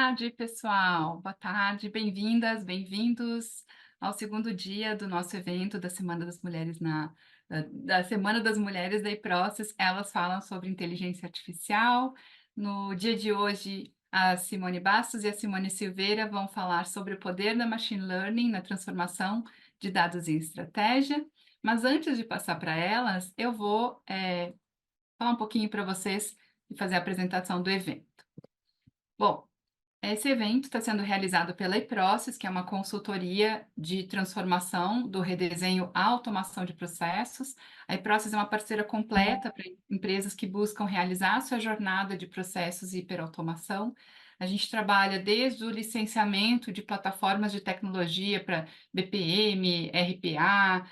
tarde, pessoal. Boa tarde, bem-vindas, bem-vindos ao segundo dia do nosso evento da Semana das Mulheres da Semana das Mulheres da iProcess. Elas falam sobre inteligência artificial. No dia de hoje, a Simone Bastos e a Simone Silveira vão falar sobre o poder da machine learning na transformação de dados em estratégia. Mas antes de passar para elas, eu vou falar um pouquinho para vocês e fazer a apresentação do evento. Bom, esse evento está sendo realizado pela iProcess, que é uma consultoria de transformação do redesenho à automação de processos. A iProcess é uma parceira completa para empresas que buscam realizar a sua jornada de processos e hiperautomação. A gente trabalha desde o licenciamento de plataformas de tecnologia para BPM, RPA,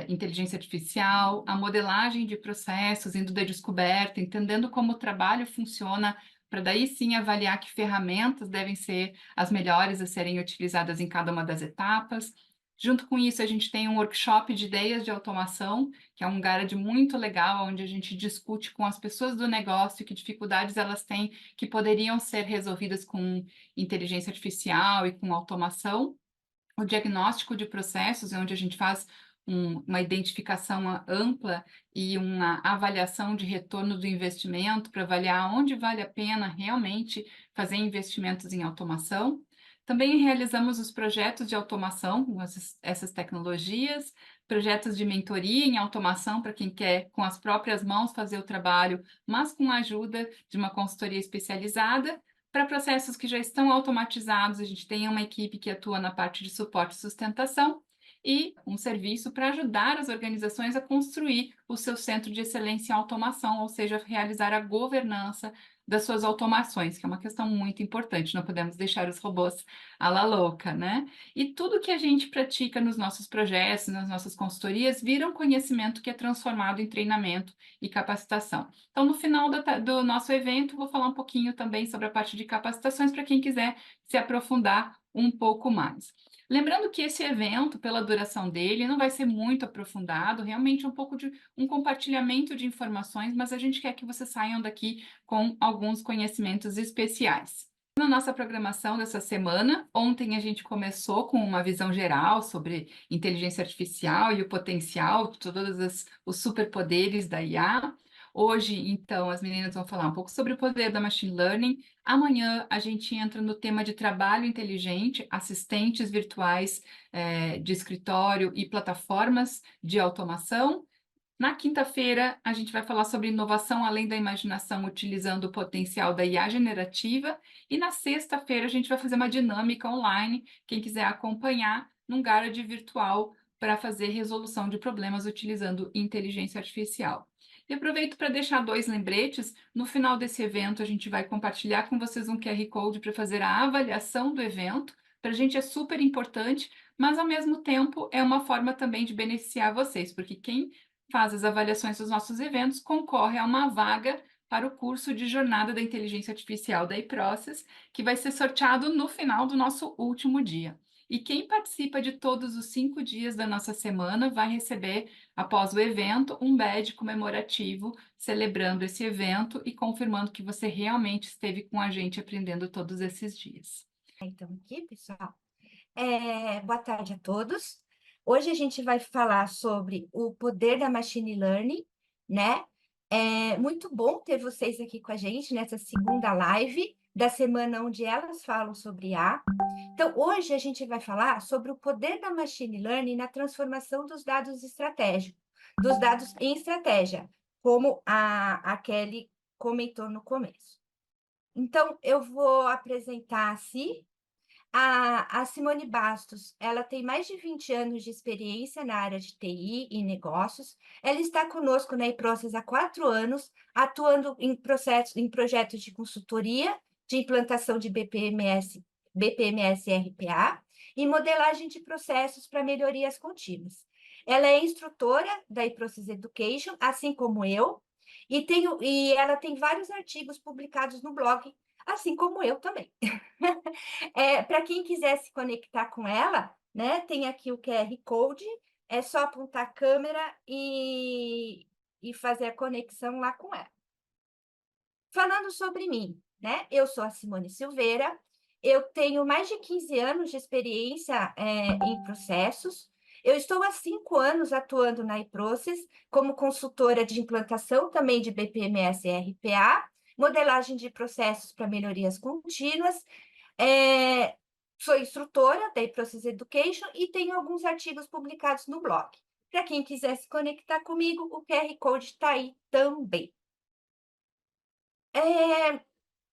inteligência artificial, a modelagem de processos, indo da descoberta, entendendo como o trabalho funciona para daí sim avaliar que ferramentas devem ser as melhores a serem utilizadas em cada uma das etapas. Junto com isso, a gente tem um workshop de ideias de automação, que é um garage muito legal, onde a gente discute com as pessoas do negócio que dificuldades elas têm que poderiam ser resolvidas com inteligência artificial e com automação. O diagnóstico de processos, onde a gente faz uma identificação ampla e uma avaliação de retorno do investimento para avaliar onde vale a pena realmente fazer investimentos em automação. Também realizamos os projetos de automação com essas tecnologias, projetos de mentoria em automação para quem quer, com as próprias mãos, fazer o trabalho, mas com a ajuda de uma consultoria especializada. Para processos que já estão automatizados, a gente tem uma equipe que atua na parte de suporte e sustentação e um serviço para ajudar as organizações a construir o seu centro de excelência em automação, ou seja, realizar a governança das suas automações, que é uma questão muito importante, não podemos deixar os robôs à la louca, né? E tudo que a gente pratica nos nossos projetos, nas nossas consultorias, vira um conhecimento que é transformado em treinamento e capacitação. Então, no final do nosso evento, vou falar um pouquinho também sobre a parte de capacitações para quem quiser se aprofundar um pouco mais. Lembrando que esse evento, pela duração dele, não vai ser muito aprofundado, realmente um pouco de um compartilhamento de informações, mas a gente quer que vocês saiam daqui com alguns conhecimentos especiais. Na nossa programação dessa semana, ontem a gente começou com uma visão geral sobre inteligência artificial e o potencial, todos os superpoderes da IA. Hoje, então, as meninas vão falar um pouco sobre o poder da machine learning. Amanhã a gente entra no tema de trabalho inteligente, assistentes virtuais, de escritório e plataformas de automação. Na quinta-feira, a gente vai falar sobre inovação além da imaginação, utilizando o potencial da IA generativa. E na sexta-feira, a gente vai fazer uma dinâmica online, quem quiser acompanhar, num garage virtual para fazer resolução de problemas utilizando inteligência artificial. E aproveito para deixar dois lembretes. No final desse evento, a gente vai compartilhar com vocês um QR Code para fazer a avaliação do evento. Para a gente é super importante, mas ao mesmo tempo é uma forma também de beneficiar vocês, porque quem faz as avaliações dos nossos eventos concorre a uma vaga para o curso de Jornada da Inteligência Artificial da iProcess, que vai ser sorteado no final do nosso último dia. E quem participa de todos os 5 dias da nossa semana vai receber, após o evento, um badge comemorativo celebrando esse evento e confirmando que você realmente esteve com a gente aprendendo todos esses dias. Então, aqui, pessoal, boa tarde a todos. Hoje a gente vai falar sobre o poder da machine learning, né? É muito bom ter vocês aqui com a gente nessa segunda live da semana onde elas falam sobre IA. Então, hoje a gente vai falar sobre o poder da machine learning na transformação dos dados estratégicos, dos dados em estratégia, como a Kelly comentou no começo. Então, eu vou apresentar a Simone Bastos, ela tem mais de 20 anos de experiência na área de TI e negócios. Ela está conosco na iProcess há 4 anos, atuando em projetos de consultoria, de implantação de BPMS e RPA e modelagem de processos para melhorias contínuas. Ela é instrutora da iProcess Education, assim como eu, e ela tem vários artigos publicados no blog, assim como eu também. Para quem quiser se conectar com ela, né, tem aqui o QR Code, é só apontar a câmera e fazer a conexão lá com ela. Falando sobre mim, né, eu sou a Simone Silveira, Eu tenho mais de 15 anos de experiência em processos. Eu estou há 5 anos atuando na iProcess como consultora de implantação também de BPMS e RPA, modelagem de processos para melhorias contínuas. É, sou instrutora da iProcess Education e tenho alguns artigos publicados no blog. Para quem quiser se conectar comigo, o QR Code está aí também.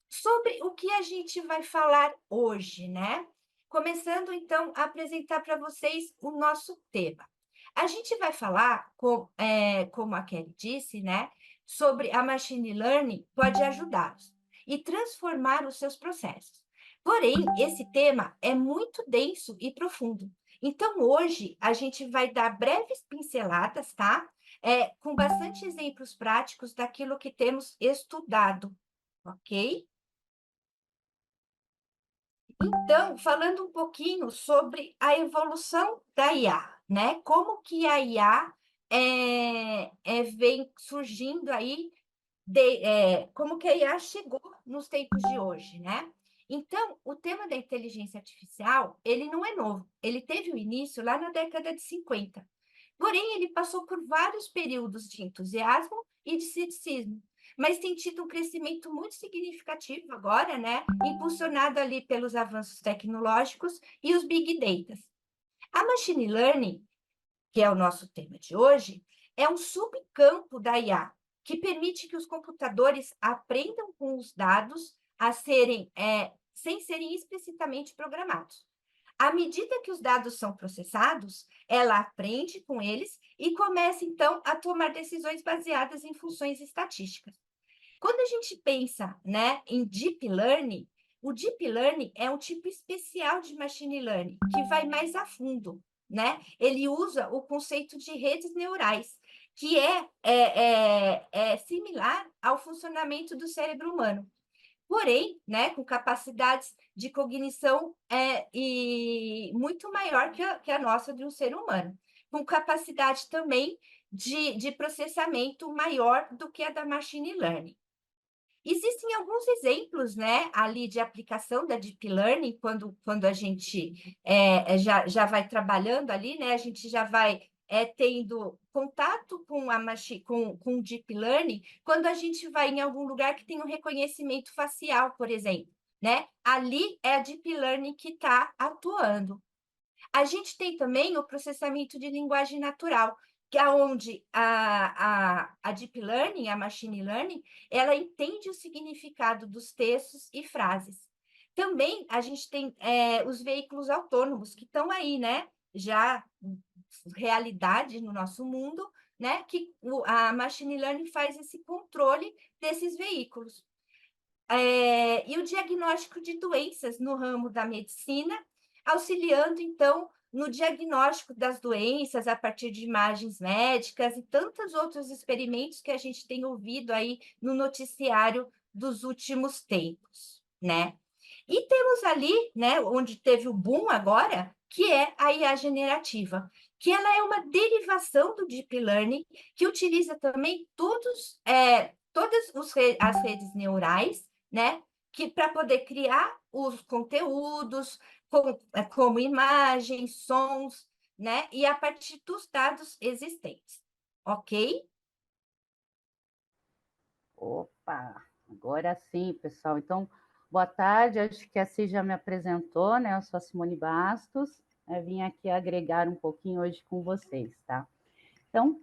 Sobre o que a gente vai falar hoje, né? Começando, então, a apresentar para vocês o nosso tema. A gente vai falar, como a Kelly disse, né, sobre a machine learning pode ajudá-los e transformar os seus processos. Porém, esse tema é muito denso e profundo. Então, hoje, a gente vai dar breves pinceladas, tá? Com bastante exemplos práticos daquilo que temos estudado, ok? Então, falando um pouquinho sobre a evolução da IA, né? Como que a IA vem surgindo aí, como que a IA chegou nos tempos de hoje, né? Então, o tema da inteligência artificial, ele não é novo, ele teve o início lá na década de 50. Porém, ele passou por vários períodos de entusiasmo e de ceticismo, mas tem tido um crescimento muito significativo agora, né? Impulsionado ali pelos avanços tecnológicos e os big data. A machine learning, que é o nosso tema de hoje, é um subcampo da IA, que permite que os computadores aprendam com os dados sem serem explicitamente programados. À medida que os dados são processados, ela aprende com eles e começa, então, a tomar decisões baseadas em funções estatísticas. Quando a gente pensa, né, em deep learning, o deep learning é um tipo especial de machine learning, que vai mais a fundo, né? Ele usa o conceito de redes neurais, que é similar ao funcionamento do cérebro humano. Porém, né, com capacidades de cognição e muito maior que a nossa de um ser humano, com capacidade também de processamento maior do que a da machine learning. Existem alguns exemplos, né, ali de aplicação da Deep Learning, quando a gente já vai trabalhando ali, né, a gente já vai tendo contato com o Deep Learning, quando a gente vai em algum lugar que tem um reconhecimento facial, por exemplo, né? Ali é a Deep Learning que está atuando. A gente tem também o processamento de linguagem natural, que é onde a Deep Learning, a Machine Learning, ela entende o significado dos textos e frases. Também a gente tem os veículos autônomos, que estão aí, né? Já realidade no nosso mundo, né? Que a Machine Learning faz esse controle desses veículos. E o diagnóstico de doenças no ramo da medicina, auxiliando, então, no diagnóstico das doenças a partir de imagens médicas e tantos outros experimentos que a gente tem ouvido aí no noticiário dos últimos tempos, né? E temos ali, né, onde teve o boom agora, que é a IA generativa, que ela é uma derivação do Deep Learning, que utiliza também todas as redes neurais, né, que para poder criar os conteúdos, como imagens, sons, né, e a partir dos dados existentes, ok? Opa, agora sim, pessoal. Então, boa tarde. Acho que a Cis já me apresentou, né? Eu sou a Simone Bastos. Eu vim aqui agregar um pouquinho hoje com vocês, tá? Então,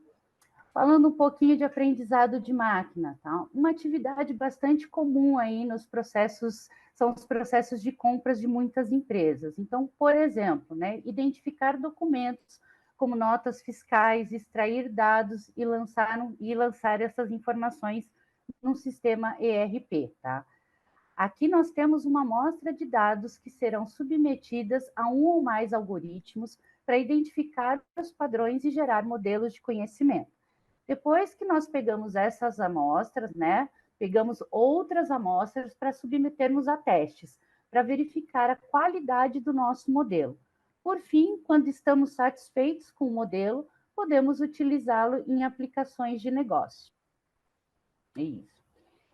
falando um pouquinho de aprendizado de máquina, tá? Uma atividade bastante comum aí nos processos, são os processos de compras de muitas empresas. Então, por exemplo, né, identificar documentos como notas fiscais, extrair dados e lançar essas informações num sistema ERP, tá? Aqui nós temos uma amostra de dados que serão submetidas a um ou mais algoritmos para identificar os padrões e gerar modelos de conhecimento. Depois que nós pegamos essas amostras, né, pegamos outras amostras para submetermos a testes, para verificar a qualidade do nosso modelo. Por fim, quando estamos satisfeitos com o modelo, podemos utilizá-lo em aplicações de negócio. É isso.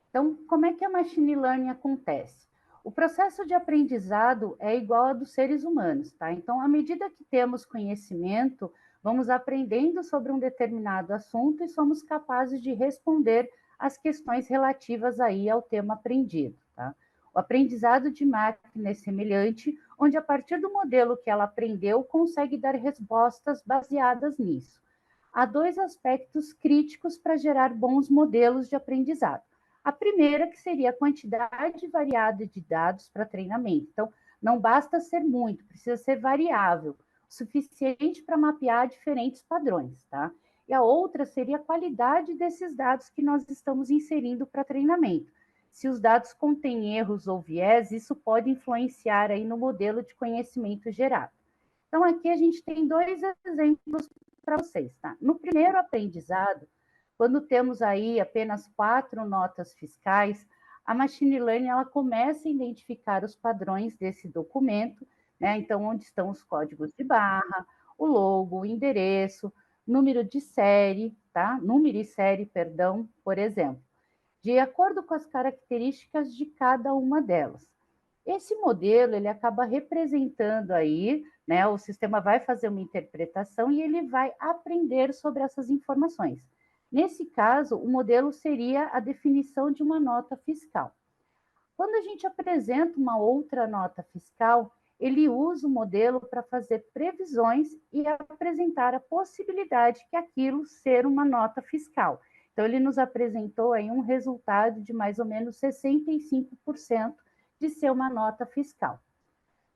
Então, como é que a machine learning acontece? O processo de aprendizado é igual ao dos seres humanos, tá? Então, à medida que temos conhecimento, vamos aprendendo sobre um determinado assunto e somos capazes de responder às questões relativas aí ao tema aprendido, tá? O aprendizado de máquina é semelhante, onde a partir do modelo que ela aprendeu, consegue dar respostas baseadas nisso. Há dois aspectos críticos para gerar bons modelos de aprendizado. A primeira, que seria a quantidade variada de dados para treinamento. Então, não basta ser muito, precisa ser variável, o suficiente para mapear diferentes padrões, tá? E a outra seria a qualidade desses dados que nós estamos inserindo para treinamento. Se os dados contêm erros ou viés, isso pode influenciar aí no modelo de conhecimento gerado. Então, aqui a gente tem dois exemplos para vocês, tá? No primeiro aprendizado, quando temos aí apenas 4 notas fiscais, a machine learning ela começa a identificar os padrões desse documento, né? Então, onde estão os códigos de barra, o logo, o endereço, número de série, tá? Número e série, perdão, por exemplo, de acordo com as características de cada uma delas. Esse modelo, ele acaba representando aí, né? O sistema vai fazer uma interpretação e ele vai aprender sobre essas informações. Nesse caso, o modelo seria a definição de uma nota fiscal. Quando a gente apresenta uma outra nota fiscal, ele usa o modelo para fazer previsões e apresentar a possibilidade que aquilo ser uma nota fiscal. Então, ele nos apresentou aí um resultado de mais ou menos 65% de ser uma nota fiscal.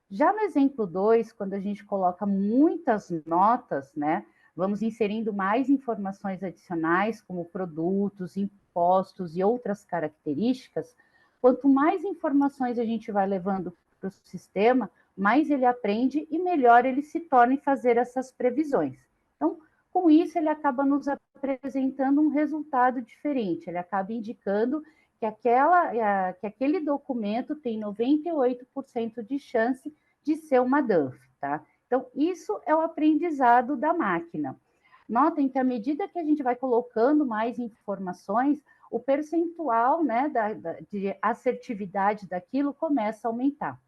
Já no exemplo 2, quando a gente coloca muitas notas, né, vamos inserindo mais informações adicionais, como produtos, impostos e outras características, quanto mais informações a gente vai levando para o sistema, mais ele aprende e melhor ele se torna em fazer essas previsões. Então, com isso, ele acaba nos apresentando um resultado diferente, ele acaba indicando que aquele documento tem 98% de chance de ser uma DANF, tá? Então, isso é o aprendizado da máquina. Notem que à medida que a gente vai colocando mais informações, o percentual, né, de assertividade daquilo começa a aumentar.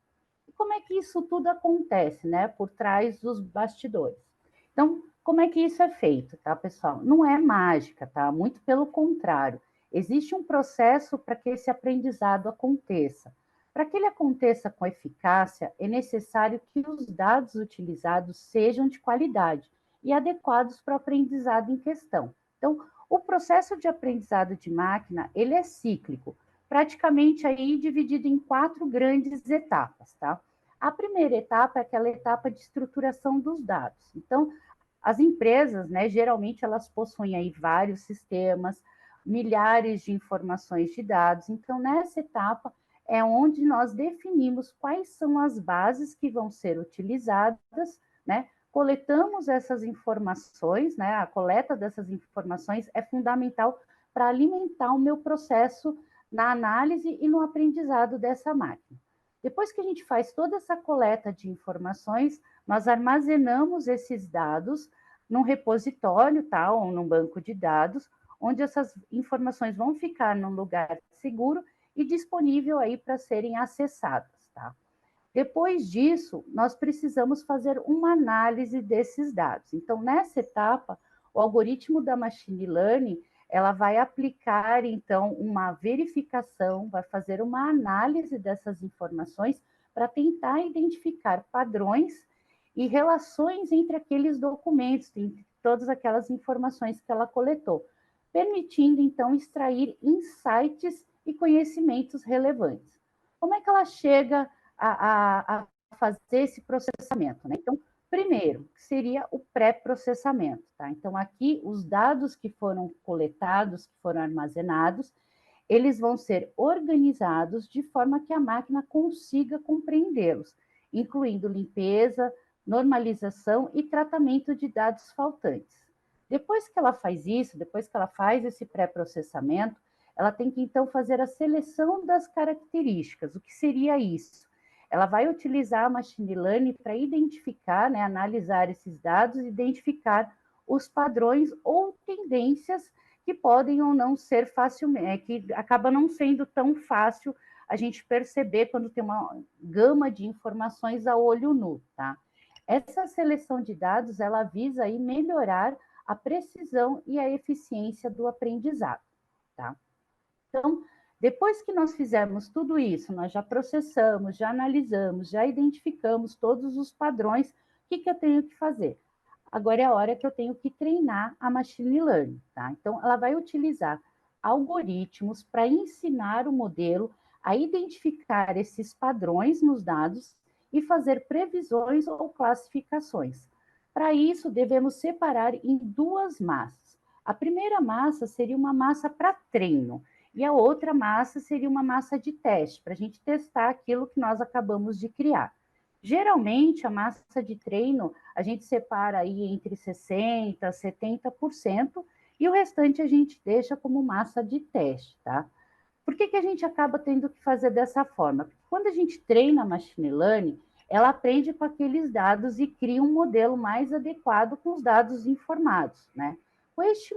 E como é que isso tudo acontece, né, por trás dos bastidores? Então, como é que isso é feito, tá, pessoal? Não é mágica, tá? Muito pelo contrário. Existe um processo para que esse aprendizado aconteça. Para que ele aconteça com eficácia, é necessário que os dados utilizados sejam de qualidade e adequados para o aprendizado em questão. Então, o processo de aprendizado de máquina, ele é cíclico, praticamente aí dividido em 4 grandes etapas, tá? A primeira etapa é aquela etapa de estruturação dos dados. Então, as empresas, né, geralmente elas possuem aí vários sistemas, milhares de informações de dados. Então, nessa etapa é onde nós definimos quais são as bases que vão ser utilizadas, né? Coletamos essas informações, né? A coleta dessas informações é fundamental para alimentar o meu processo na análise e no aprendizado dessa máquina. Depois que a gente faz toda essa coleta de informações, nós armazenamos esses dados num repositório, tá? Ou num banco de dados, onde essas informações vão ficar num lugar seguro e disponível aí para serem acessadas, tá? Depois disso, nós precisamos fazer uma análise desses dados. Então, nessa etapa, o algoritmo da machine learning, ela vai aplicar, então, uma verificação, vai fazer uma análise dessas informações para tentar identificar padrões e relações entre aqueles documentos, entre todas aquelas informações que ela coletou, permitindo, então, extrair insights e conhecimentos relevantes. Como é que ela chega a fazer esse processamento, né? Então, primeiro, seria o pré-processamento, tá? Então, aqui, os dados que foram coletados, que foram armazenados, eles vão ser organizados de forma que a máquina consiga compreendê-los, incluindo limpeza, normalização e tratamento de dados faltantes. Depois que ela faz isso, depois que ela faz esse pré-processamento, ela tem que, então, fazer a seleção das características. O que seria isso? Ela vai utilizar a machine learning para identificar, né, analisar esses dados, identificar os padrões ou tendências que podem ou não ser facilmente, que acaba não sendo tão fácil a gente perceber quando tem uma gama de informações a olho nu, tá? Essa seleção de dados, ela visa aí melhorar a precisão e a eficiência do aprendizado, tá? Então, depois que nós fizermos tudo isso, nós já processamos, já analisamos, já identificamos todos os padrões, o que eu tenho que fazer? Agora é a hora que eu tenho que treinar a machine learning, tá? Então, ela vai utilizar algoritmos para ensinar o modelo a identificar esses padrões nos dados e fazer previsões ou classificações. Para isso, devemos separar em duas massas. A primeira massa seria uma massa para treino, e a outra massa seria uma massa de teste, para a gente testar aquilo que nós acabamos de criar. Geralmente, a massa de treino, a gente separa aí entre 60% a 70%, e o restante a gente deixa como massa de teste, tá? Por que a gente acaba tendo que fazer dessa forma? Porque quando a gente treina a machine learning, ela aprende com aqueles dados e cria um modelo mais adequado com os dados informados, né? Com este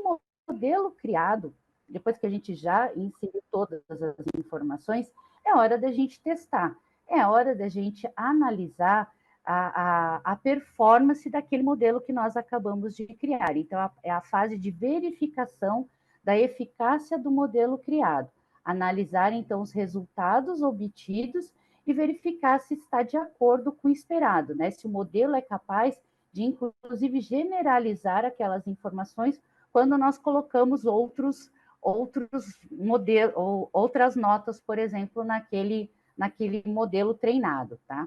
modelo criado, depois que a gente já inseriu todas as informações, é hora da gente testar, é hora da gente analisar a performance daquele modelo que nós acabamos de criar. Então, é a fase de verificação da eficácia do modelo criado. Analisar, então, os resultados obtidos e verificar se está de acordo com o esperado, né? Se o modelo é capaz de, inclusive, generalizar aquelas informações quando nós colocamos outros modelos, ou outras notas, por exemplo, naquele modelo treinado, tá?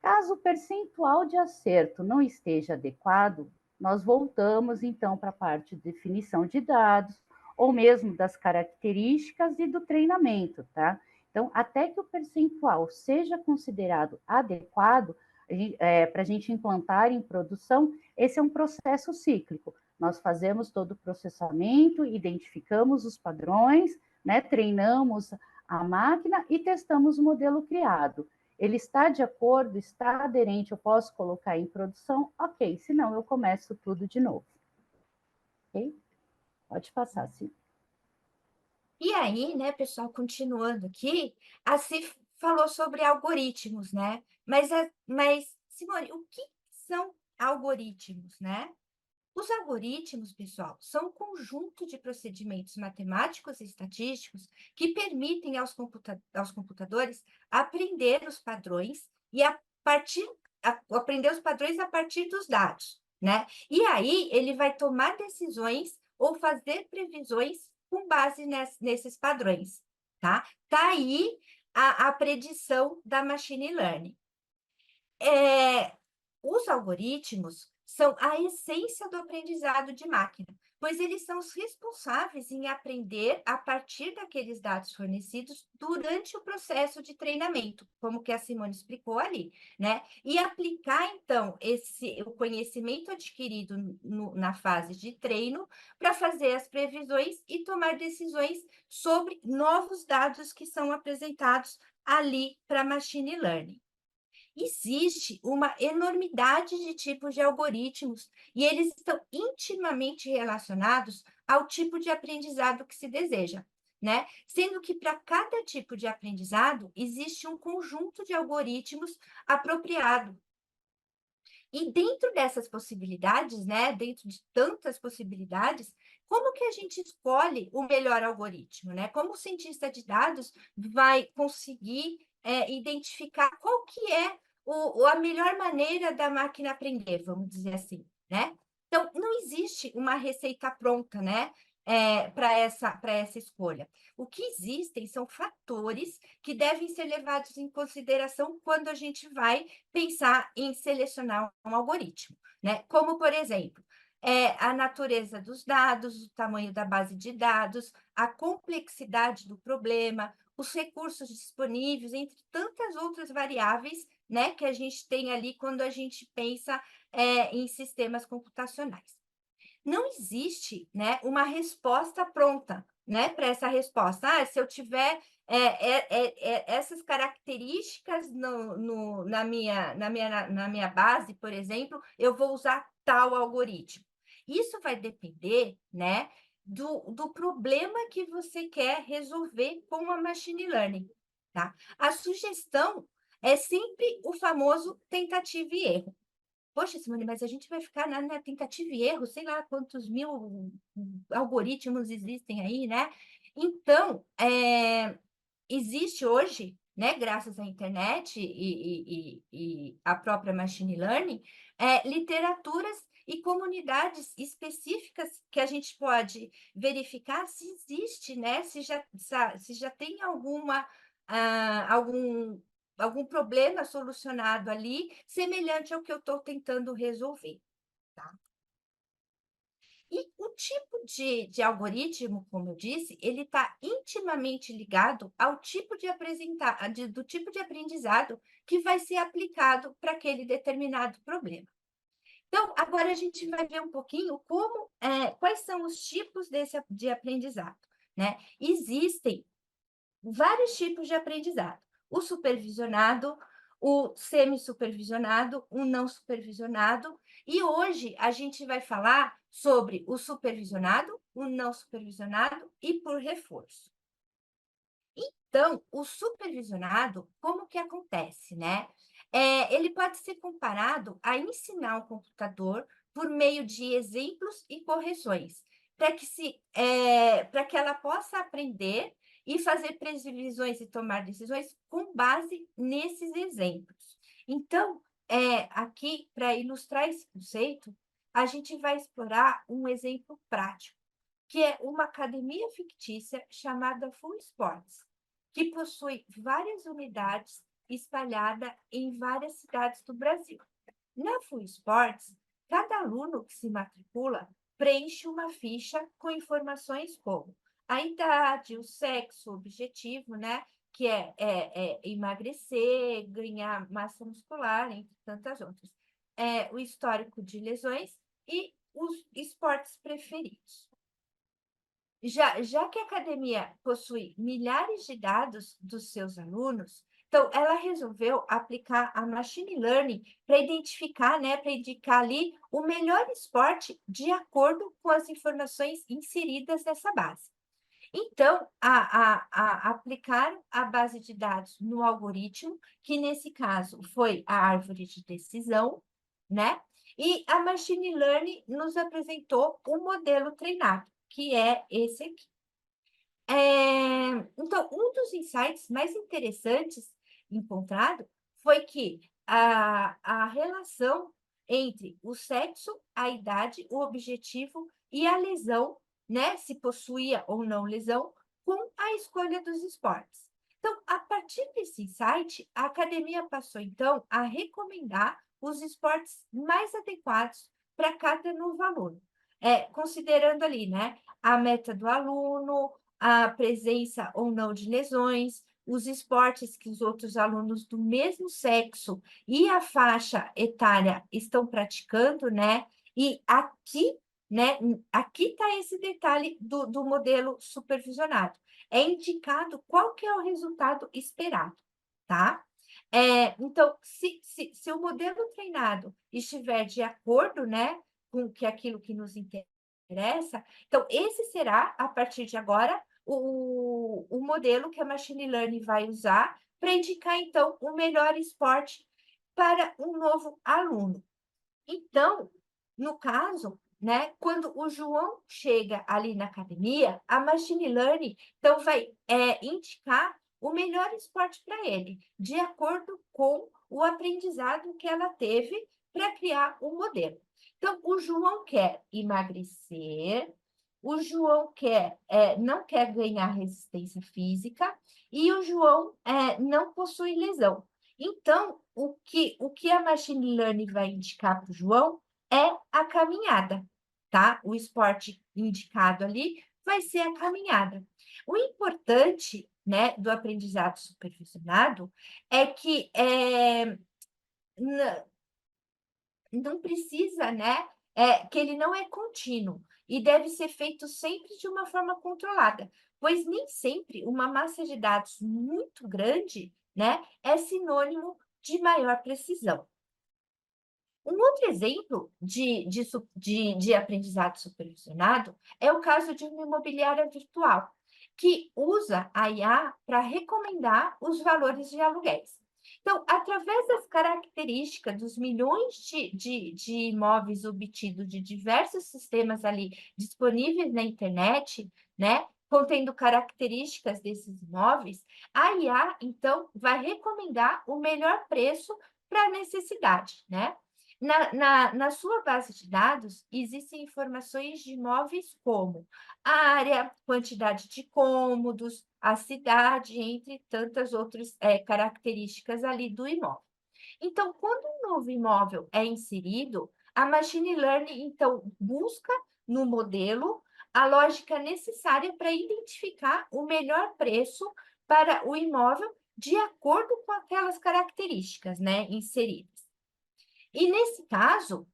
Caso o percentual de acerto não esteja adequado, nós voltamos, então, para a parte de definição de dados, ou mesmo das características e do treinamento, tá? Então, até que o percentual seja considerado adequado, para a gente implantar em produção, esse é um processo cíclico. Nós fazemos todo o processamento, identificamos os padrões, né, treinamos a máquina e testamos o modelo criado. Ele está de acordo, está aderente, eu posso colocar em produção? Ok, senão eu começo tudo de novo. Ok? Pode passar, sim. E aí, né, pessoal, continuando aqui, a Cif falou sobre algoritmos, né? Mas, Simone, o que são algoritmos, né? Os algoritmos, pessoal, são um conjunto de procedimentos matemáticos e estatísticos que permitem aos computadores aprender os padrões e aprender os padrões a partir dos dados, né? E aí ele vai tomar decisões ou fazer previsões com base nesses padrões, tá? Tá aí a predição da machine learning. Os algoritmos são a essência do aprendizado de máquina, pois eles são os responsáveis em aprender a partir daqueles dados fornecidos durante o processo de treinamento, como que a Simone explicou ali, né? E aplicar, então, o conhecimento adquirido na fase de treino para fazer as previsões e tomar decisões sobre novos dados que são apresentados ali para machine learning. Existe uma enormidade de tipos de algoritmos e eles estão intimamente relacionados ao tipo de aprendizado que se deseja, né? Sendo que para cada tipo de aprendizado existe um conjunto de algoritmos apropriado. E dentro dessas possibilidades, né, dentro de tantas possibilidades, como que a gente escolhe o melhor algoritmo, né? Como o cientista de dados vai conseguir identificar qual que é a melhor maneira da máquina aprender, vamos dizer assim, né? Então, não existe uma receita pronta, né, para essa escolha. O que existem são fatores que devem ser levados em consideração quando a gente vai pensar em selecionar um algoritmo, né? Como, por exemplo, a natureza dos dados, o tamanho da base de dados, a complexidade do problema, os recursos disponíveis, entre tantas outras variáveis, né, que a gente tem ali quando a gente pensa em sistemas computacionais. Não existe, né, uma resposta pronta, né, para essa resposta. Se eu tiver essas características na minha base, por exemplo, eu vou usar tal algoritmo. Isso vai depender, né, do problema que você quer resolver com a machine learning. tá? A sugestão é sempre o famoso tentativa e erro. Poxa, Simone, mas a gente vai ficar na tentativa e erro, sei lá quantos mil algoritmos existem aí, né? Então, existe hoje, né, graças à internet e à própria machine learning, literaturas e comunidades específicas que a gente pode verificar se existe, né, se já tem algum problema solucionado ali, semelhante ao que eu estou tentando resolver, tá? E o tipo de algoritmo, como eu disse, ele está intimamente ligado ao tipo do tipo de aprendizado que vai ser aplicado para aquele determinado problema. Então, agora a gente vai ver um pouquinho quais são os tipos de aprendizado, né? Existem vários tipos de aprendizado: o supervisionado, o semi-supervisionado, o não supervisionado, e hoje a gente vai falar sobre o supervisionado, o não supervisionado e por reforço. Então, o supervisionado, como que acontece, né? Ele pode ser comparado a ensinar o computador por meio de exemplos e correções, para que ela possa aprender e fazer previsões e tomar decisões com base nesses exemplos. Então, aqui, para ilustrar esse conceito, a gente vai explorar um exemplo prático, que é uma academia fictícia chamada Full Sports, que possui várias unidades espalhadas em várias cidades do Brasil. Na Full Sports, cada aluno que se matricula preenche uma ficha com informações como a idade, o sexo, o objetivo, né? Que é emagrecer, ganhar massa muscular, entre tantas outras. O histórico de lesões e os esportes preferidos. Já que a academia possui milhares de dados dos seus alunos, então ela resolveu aplicar a machine learning para identificar, né, para indicar ali o melhor esporte de acordo com as informações inseridas nessa base. Então, aplicaram a base de dados no algoritmo, que nesse caso foi a árvore de decisão, né? E a machine learning nos apresentou o modelo treinado, que é esse aqui. Então, um dos insights mais interessantes encontrado foi que a relação entre o sexo, a idade, o objetivo e a lesão, né, se possuía ou não lesão, com a escolha dos esportes. Então, a partir desse insight, a academia passou, então, a recomendar os esportes mais adequados para cada novo aluno, considerando ali, né, a meta do aluno, a presença ou não de lesões, os esportes que os outros alunos do mesmo sexo e a faixa etária estão praticando, né? E aqui, né, aqui está esse detalhe do modelo supervisionado. É indicado qual que é o resultado esperado, tá? Então, se o modelo treinado estiver de acordo, né, com aquilo que nos interessa, então esse será, a partir de agora, o modelo que a machine learning vai usar para indicar, então, o melhor esporte para um novo aluno. Então, no caso, né, quando o João chega ali na academia, a machine learning, então, vai indicar o melhor esporte para ele, de acordo com o aprendizado que ela teve para criar o modelo. Então, o João quer emagrecer, o João não quer ganhar resistência física e o João não possui lesão. Então, o que a machine learning vai indicar para o João é a caminhada, tá? O esporte indicado ali vai ser a caminhada. O importante, né, do aprendizado supervisionado é que não precisa, né, que ele não é contínuo e deve ser feito sempre de uma forma controlada, pois nem sempre uma massa de dados muito grande, né, é sinônimo de maior precisão. Um outro exemplo de aprendizado supervisionado é o caso de uma imobiliária virtual. que usa a IA para recomendar os valores de aluguéis. Então, através das características dos milhões de imóveis obtidos de diversos sistemas ali disponíveis na internet, né, contendo características desses imóveis, a IA, então, vai recomendar o melhor preço para a necessidade, né? Na sua base de dados, existem informações de imóveis como a área, quantidade de cômodos, a cidade, entre tantas outras características ali do imóvel. Então, quando um novo imóvel é inserido, a Machine Learning, então, busca no modelo a lógica necessária para identificar o melhor preço para o imóvel de acordo com aquelas características, né, inseridas. E, nesse caso,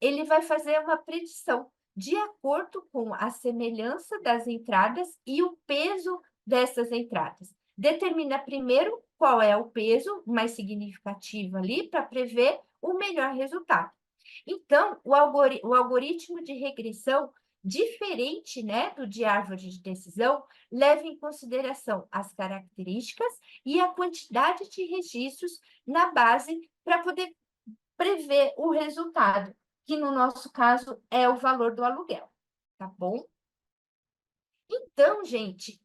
ele vai fazer uma predição de acordo com a semelhança das entradas e o peso dessas entradas. Determina primeiro qual é o peso mais significativo ali para prever o melhor resultado. Então, o algoritmo de regressão, diferente, né, do de árvore de decisão, leva em consideração as características e a quantidade de registros na base para poder prever o resultado, que no nosso caso é o valor do aluguel, tá bom? Então, gente,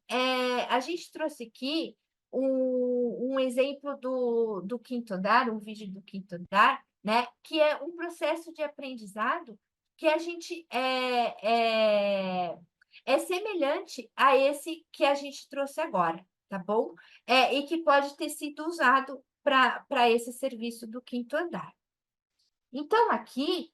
a gente trouxe aqui um exemplo do quinto andar, um vídeo do quinto andar, né? Que é um processo de aprendizado que a gente é semelhante a esse que a gente trouxe agora, tá bom? E que pode ter sido usado para esse serviço do quinto andar. Então, aqui,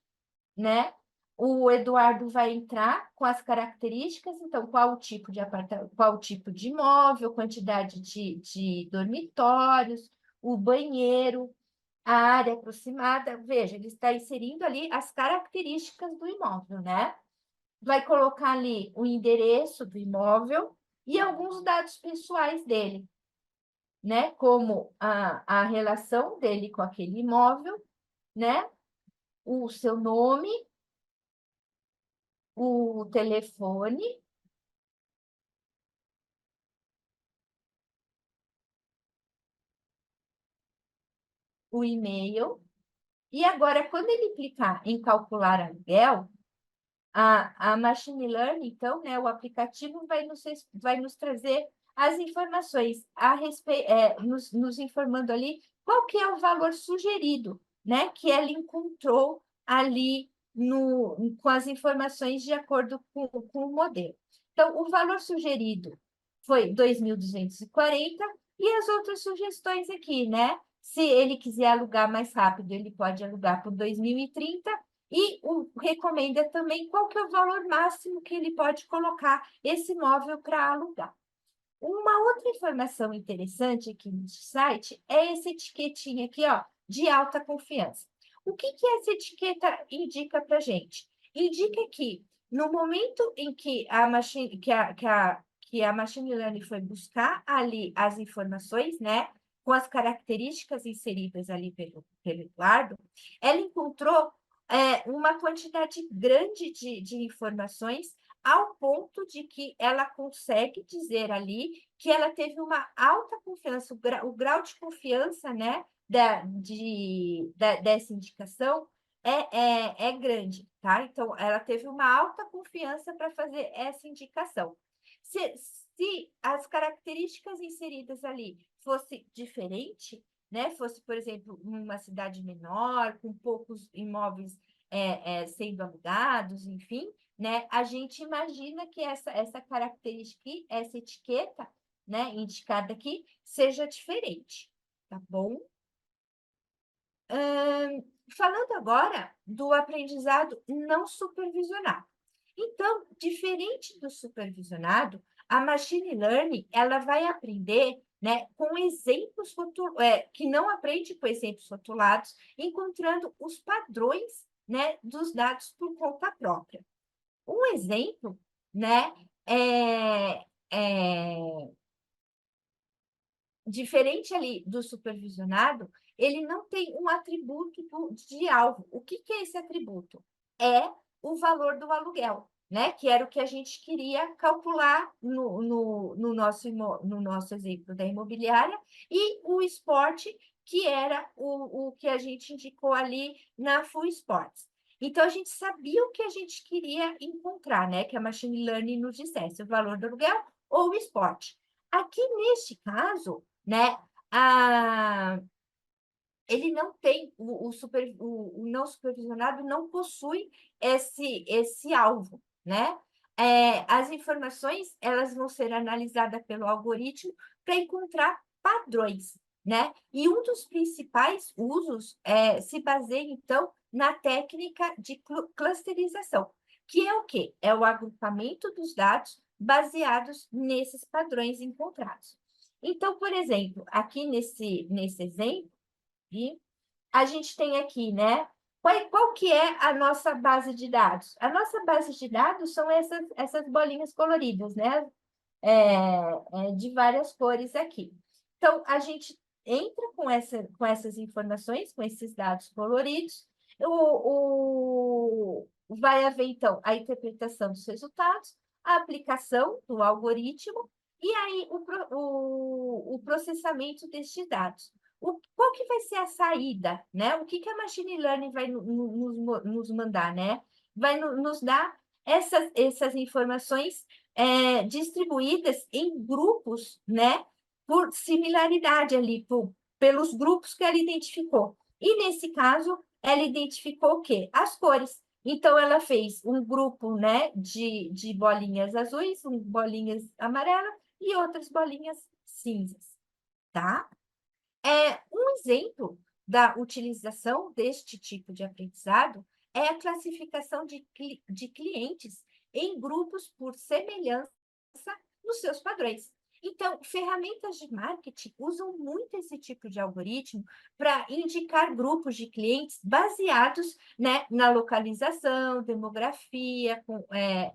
né, o Eduardo vai entrar com as características, então, qual o tipo de apartamento, qual o tipo de imóvel, quantidade de dormitórios, o banheiro, a área aproximada. Veja, ele está inserindo ali as características do imóvel, né? Vai colocar ali o endereço do imóvel e alguns dados pessoais dele, né? Como a relação dele com aquele imóvel, né? O seu nome, o telefone, o e-mail. E agora, quando ele clicar em calcular aluguel, a Machine Learning, então, né, o aplicativo vai nos trazer as informações a respeito, nos informando ali qual que é o valor sugerido, né, que ela encontrou ali com as informações de acordo com o modelo. Então, o valor sugerido foi 2.240 e as outras sugestões aqui, né? Se ele quiser alugar mais rápido, ele pode alugar por 2030 e recomenda também qual que é o valor máximo que ele pode colocar esse imóvel para alugar. Uma outra informação interessante aqui no site é essa etiquetinha aqui, ó, de alta confiança. O que essa etiqueta indica para a gente? Indica que no momento em que a Machine Learning foi buscar ali as informações, né, com as características inseridas ali pelo Eduardo, ela encontrou uma quantidade grande de informações ao ponto de que ela consegue dizer ali que ela teve uma alta confiança, o grau de confiança, né, dessa indicação é grande, tá? Então, ela teve uma alta confiança para fazer essa indicação. Se as características inseridas ali fosse diferente, né, fosse, por exemplo, uma cidade menor, com poucos imóveis sendo alugados, enfim, né, a gente imagina que essa característica, essa etiqueta, né, indicada aqui, seja diferente, tá bom? Falando agora do aprendizado não supervisionado. Então, diferente do supervisionado, a Machine Learning ela vai aprender, né, com exemplos que não aprende com exemplos rotulados, encontrando os padrões, né, dos dados por conta própria. Um exemplo, né, diferente ali do supervisionado, ele não tem um atributo de alvo. O que é esse atributo? É o valor do aluguel. né? Que era o que a gente queria calcular no nosso exemplo da imobiliária, e o esporte, que era o que a gente indicou ali na Full Sports. Então, a gente sabia o que a gente queria encontrar, né? Que a Machine Learning nos dissesse, o valor do aluguel ou o esporte. Aqui, neste caso, né, ele não tem, o não supervisionado não possui esse alvo, né? As informações, elas vão ser analisadas pelo algoritmo para encontrar padrões, né? E um dos principais usos se baseia, então, na técnica de clusterização, que é o quê? É o agrupamento dos dados baseados nesses padrões encontrados. Então, por exemplo, aqui nesse exemplo, e a gente tem aqui, né? Qual que é a nossa base de dados? A nossa base de dados são essas bolinhas coloridas, né? De várias cores aqui. Então, a gente entra com essas informações, com esses dados coloridos, vai haver, então, a interpretação dos resultados, a aplicação do algoritmo e aí o processamento destes dados. Qual que vai ser a saída, né? O que a Machine Learning vai nos mandar, né? Vai nos dar essas informações distribuídas em grupos, né? Por similaridade ali, pelos grupos que ela identificou. E, nesse caso, ela identificou o quê? As cores. Então, ela fez um grupo, né, de bolinhas azuis, bolinhas amarelas e outras bolinhas cinzas, tá? Um exemplo da utilização deste tipo de aprendizado é a classificação de clientes em grupos por semelhança nos seus padrões. Então, ferramentas de marketing usam muito esse tipo de algoritmo para indicar grupos de clientes baseados, né, na localização, demografia,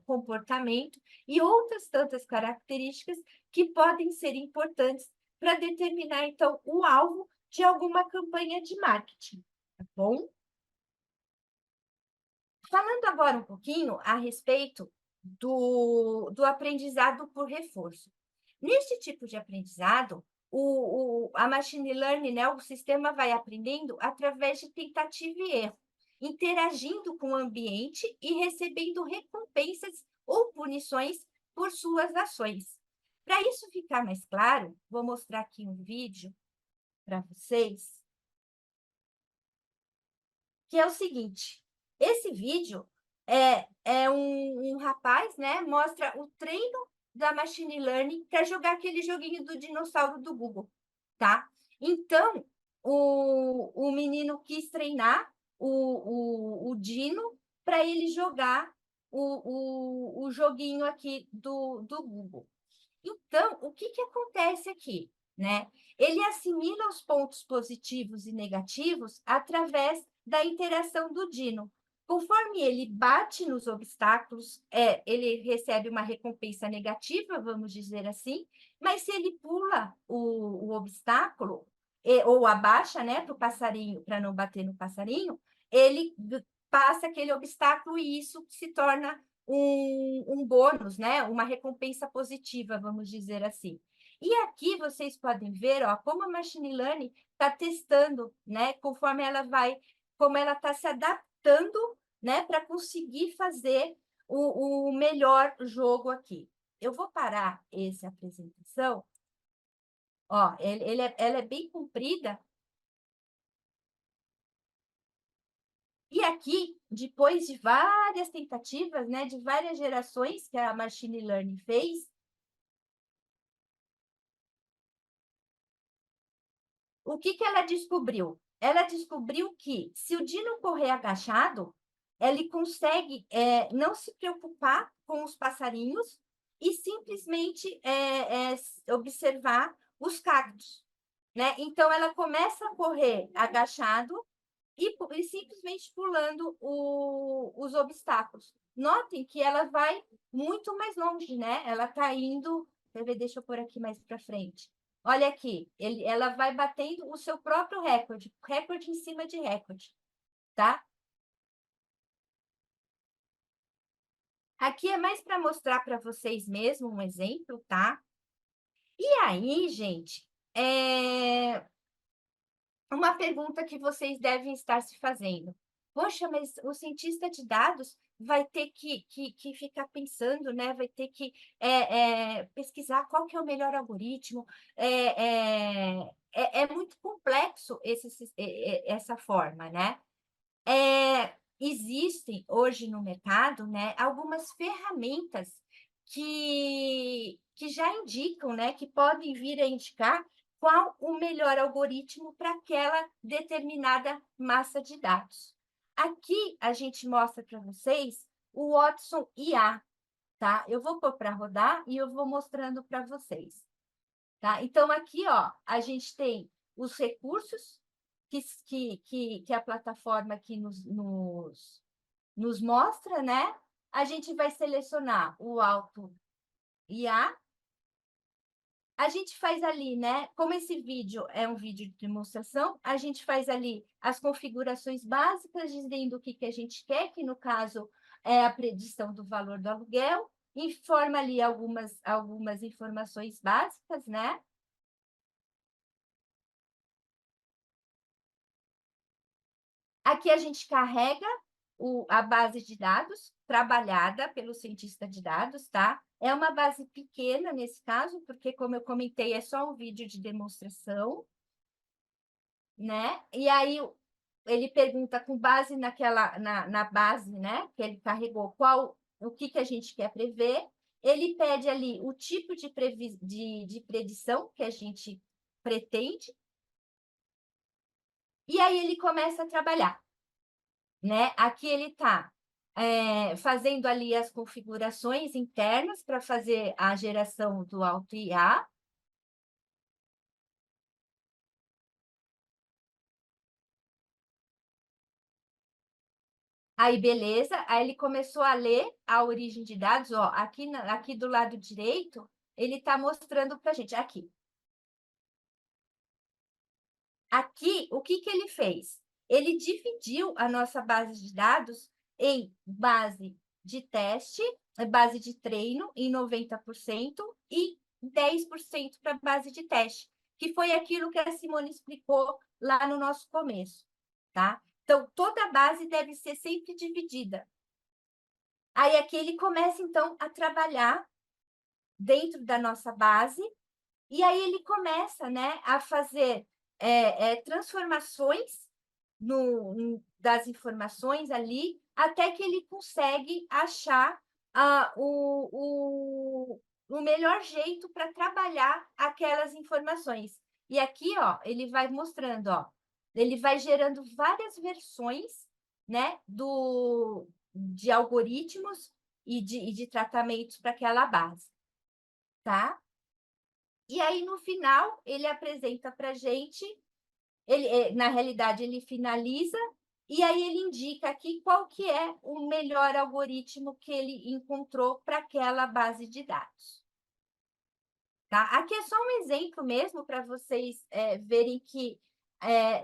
comportamento e outras tantas características que podem ser importantes para determinar, então, o alvo de alguma campanha de marketing, tá bom? Falando agora um pouquinho a respeito do aprendizado por reforço. Neste tipo de aprendizado, a machine learning, né, o sistema vai aprendendo através de tentativa e erro, interagindo com o ambiente e recebendo recompensas ou punições por suas ações. Para isso ficar mais claro, vou mostrar aqui um vídeo para vocês, que é o seguinte: esse vídeo é um rapaz, né? Mostra o treino da machine learning para jogar aquele joguinho do dinossauro do Google, tá? Então, o menino quis treinar o Dino para ele jogar o joguinho aqui do Google. Então, o que acontece aqui, né? Ele assimila os pontos positivos e negativos através da interação do Dino. Conforme ele bate nos obstáculos, ele recebe uma recompensa negativa, vamos dizer assim, mas se ele pula o obstáculo, ou abaixa, né, para o passarinho, para não bater no passarinho, ele passa aquele obstáculo e isso se torna um bônus, né? Uma recompensa positiva, vamos dizer assim. E aqui vocês podem ver, ó, como a machine learning está testando, né? Conforme ela vai, como ela está se adaptando, né? Para conseguir fazer o melhor jogo aqui. Eu vou parar essa apresentação. Ó, ela é bem comprida. E aqui, depois de várias tentativas, né, de várias gerações que a machine learning fez, o que ela descobriu? Ela descobriu que, se o Dino correr agachado, ele consegue não se preocupar com os passarinhos e simplesmente observar os cactos, né? Então, ela começa a correr agachado e simplesmente pulando os obstáculos. Notem que ela vai muito mais longe, né? Ela está indo... Deixa eu pôr aqui mais para frente. Olha aqui, ela vai batendo o seu próprio recorde, recorde em cima de recorde, tá? Aqui é mais para mostrar para vocês mesmo um exemplo, tá? E aí, gente, uma pergunta que vocês devem estar se fazendo. Poxa, mas o cientista de dados vai ter que ficar pensando, né? Vai ter que pesquisar qual que é o melhor algoritmo. É muito complexo essa forma, né? Existem hoje no mercado, né, algumas ferramentas que já indicam, né, que podem vir a indicar qual o melhor algoritmo para aquela determinada massa de dados. Aqui a gente mostra para vocês o Watson IA, tá? Eu vou pôr para rodar e eu vou mostrando para vocês, tá? Então, aqui, ó, a gente tem os recursos que a plataforma aqui nos mostra, né? A gente vai selecionar o Auto IA. A gente faz ali, né? Como esse vídeo é um vídeo de demonstração, a gente faz ali as configurações básicas, dizendo o que a gente quer, que no caso é a predição do valor do aluguel, informa ali algumas informações básicas, né? Aqui a gente carrega a base de dados trabalhada pelo cientista de dados, tá? É uma base pequena nesse caso, porque, como eu comentei, é só um vídeo de demonstração, né? E aí ele pergunta com base na base, né, que ele carregou, o que a gente quer prever. Ele pede ali o tipo de predição que a gente pretende, e aí ele começa a trabalhar, né? Aqui ele está fazendo ali as configurações internas para fazer a geração do Auto IA. Aí, beleza. Aí ele começou a ler a origem de dados. Ó, aqui do lado direito, ele está mostrando para a gente. Aqui. Aqui, o que ele fez? Ele dividiu a nossa base de dados em base de teste, base de treino em 90% e 10% para base de teste, que foi aquilo que a Simone explicou lá no nosso começo, tá? Então, toda a base deve ser sempre dividida. Aí aqui ele começa, então, a trabalhar dentro da nossa base, e aí ele começa, né, a fazer transformações das informações ali, até que ele consegue achar o melhor jeito para trabalhar aquelas informações. E aqui, ó, ele vai mostrando, ó, ele vai gerando várias versões, né, de algoritmos e de tratamentos para aquela base, tá? E aí, no final, ele apresenta para a gente, na realidade, ele finaliza, e aí ele indica aqui qual que é o melhor algoritmo que ele encontrou para aquela base de dados. Tá? Aqui é só um exemplo mesmo para vocês verem que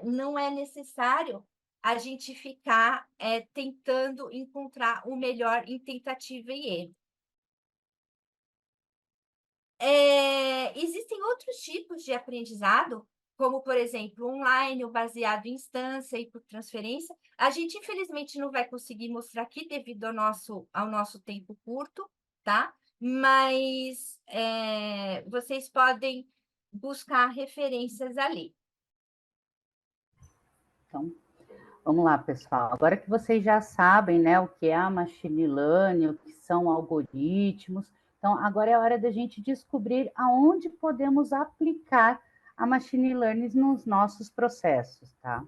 não é necessário a gente ficar tentando encontrar o melhor em tentativa e erro. Existem outros tipos de aprendizado, como, por exemplo, online, ou baseado em instância e por transferência. A gente, infelizmente, não vai conseguir mostrar aqui devido ao nosso tempo curto, tá? Mas vocês podem buscar referências ali. Então, vamos lá, pessoal. Agora que vocês já sabem, né, o que é a machine learning, o que são algoritmos, então agora é a hora da gente descobrir aonde podemos aplicar a machine learning nos nossos processos, tá?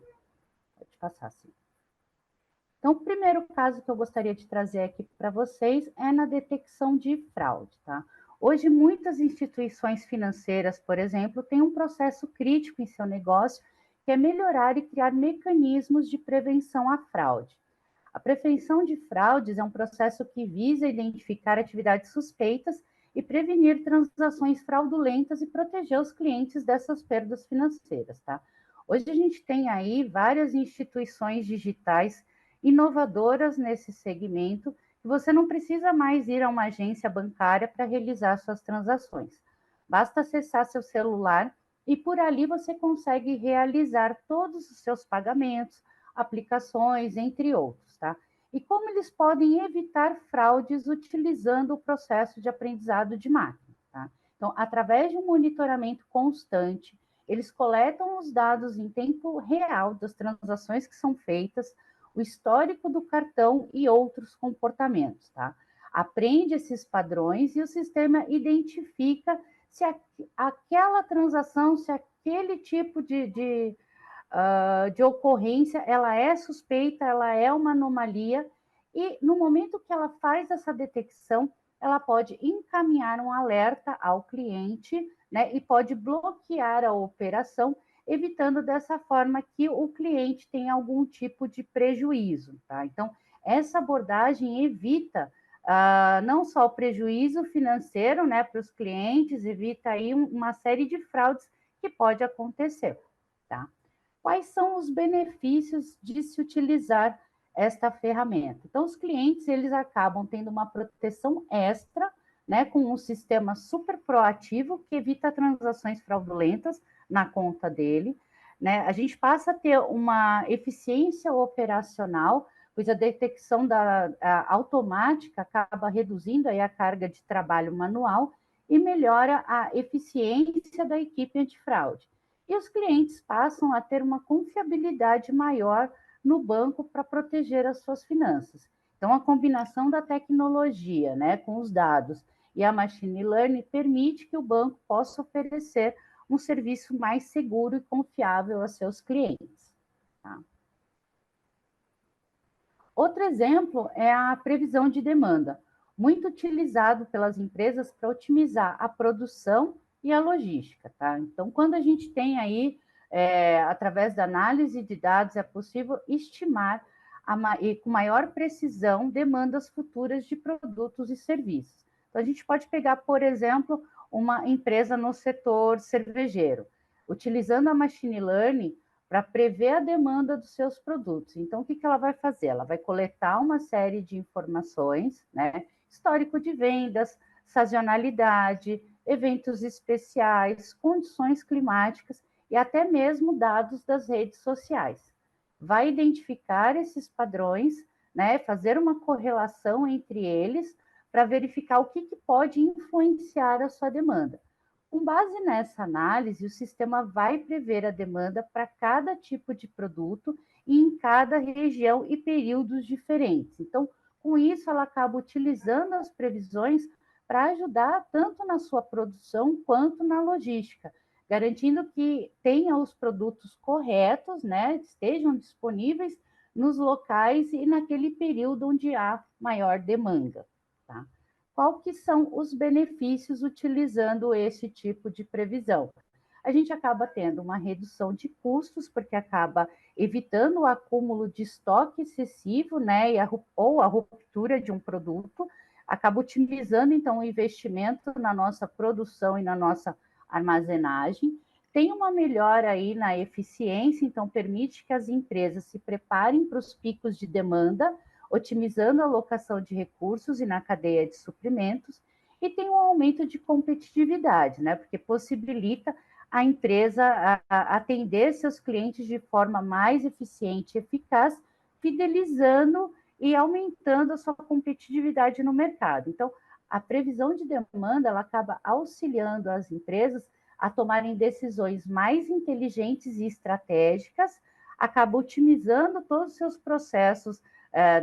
Pode passar, sim. Então, o primeiro caso que eu gostaria de trazer aqui para vocês é na detecção de fraude, tá? Hoje, muitas instituições financeiras, por exemplo, têm um processo crítico em seu negócio, que é melhorar e criar mecanismos de prevenção à fraude. A prevenção de fraudes é um processo que visa identificar atividades suspeitas e prevenir transações fraudulentas e proteger os clientes dessas perdas financeiras, tá? Hoje a gente tem aí várias instituições digitais inovadoras nesse segmento que você não precisa mais ir a uma agência bancária para realizar suas transações. Basta acessar seu celular e por ali você consegue realizar todos os seus pagamentos, aplicações, entre outros, tá? E como eles podem evitar fraudes utilizando o processo de aprendizado de máquina, tá? Então, através de um monitoramento constante, eles coletam os dados em tempo real das transações que são feitas, o histórico do cartão e outros comportamentos, tá? Aprende esses padrões e o sistema identifica se aquela transação, se aquele tipo de ocorrência, ela é suspeita, ela é uma anomalia, e no momento que ela faz essa detecção, ela pode encaminhar um alerta ao cliente, né, e pode bloquear a operação, evitando dessa forma que o cliente tenha algum tipo de prejuízo, tá? Então, essa abordagem evita não só o prejuízo financeiro, né, para os clientes, evita aí uma série de fraudes que pode acontecer, tá? Quais são os benefícios de se utilizar esta ferramenta? Então, os clientes, eles acabam tendo uma proteção extra, né, com um sistema super proativo que evita transações fraudulentas na conta dele, né? A gente passa a ter uma eficiência operacional, pois a detecção automática acaba reduzindo aí a carga de trabalho manual e melhora a eficiência da equipe antifraude. E os clientes passam a ter uma confiabilidade maior no banco para proteger as suas finanças. Então, a combinação da tecnologia, né, com os dados e a machine learning permite que o banco possa oferecer um serviço mais seguro e confiável a seus clientes. Tá? Outro exemplo é a previsão de demanda, muito utilizado pelas empresas para otimizar a produção e a logística. Tá? Então, quando a gente tem aí, através da análise de dados, é possível estimar e com maior precisão demandas futuras de produtos e serviços. Então, a gente pode pegar, por exemplo, uma empresa no setor cervejeiro, utilizando a machine learning para prever a demanda dos seus produtos. Então, o que ela vai fazer? Ela vai coletar uma série de informações, né? Histórico de vendas, sazonalidade, eventos especiais, condições climáticas e até mesmo dados das redes sociais. Vai identificar esses padrões, né? Fazer uma correlação entre eles para verificar o que pode influenciar a sua demanda. Com base nessa análise, o sistema vai prever a demanda para cada tipo de produto e em cada região e períodos diferentes. Então, com isso, ela acaba utilizando as previsões para ajudar tanto na sua produção quanto na logística, garantindo que tenha os produtos corretos, né, estejam disponíveis nos locais e naquele período onde há maior demanda. Tá? Qual que são os benefícios utilizando esse tipo de previsão? A gente acaba tendo uma redução de custos, porque acaba evitando o acúmulo de estoque excessivo, né, ou a ruptura de um produto, acaba otimizando, então, o investimento na nossa produção e na nossa armazenagem, tem uma melhora aí na eficiência, então permite que as empresas se preparem para os picos de demanda, otimizando a alocação de recursos e na cadeia de suprimentos, e tem um aumento de competitividade, né? Porque possibilita a empresa atender seus clientes de forma mais eficiente e eficaz, fidelizando e aumentando a sua competitividade no mercado. Então, a previsão de demanda ela acaba auxiliando as empresas a tomarem decisões mais inteligentes e estratégicas, acaba otimizando todos os seus processos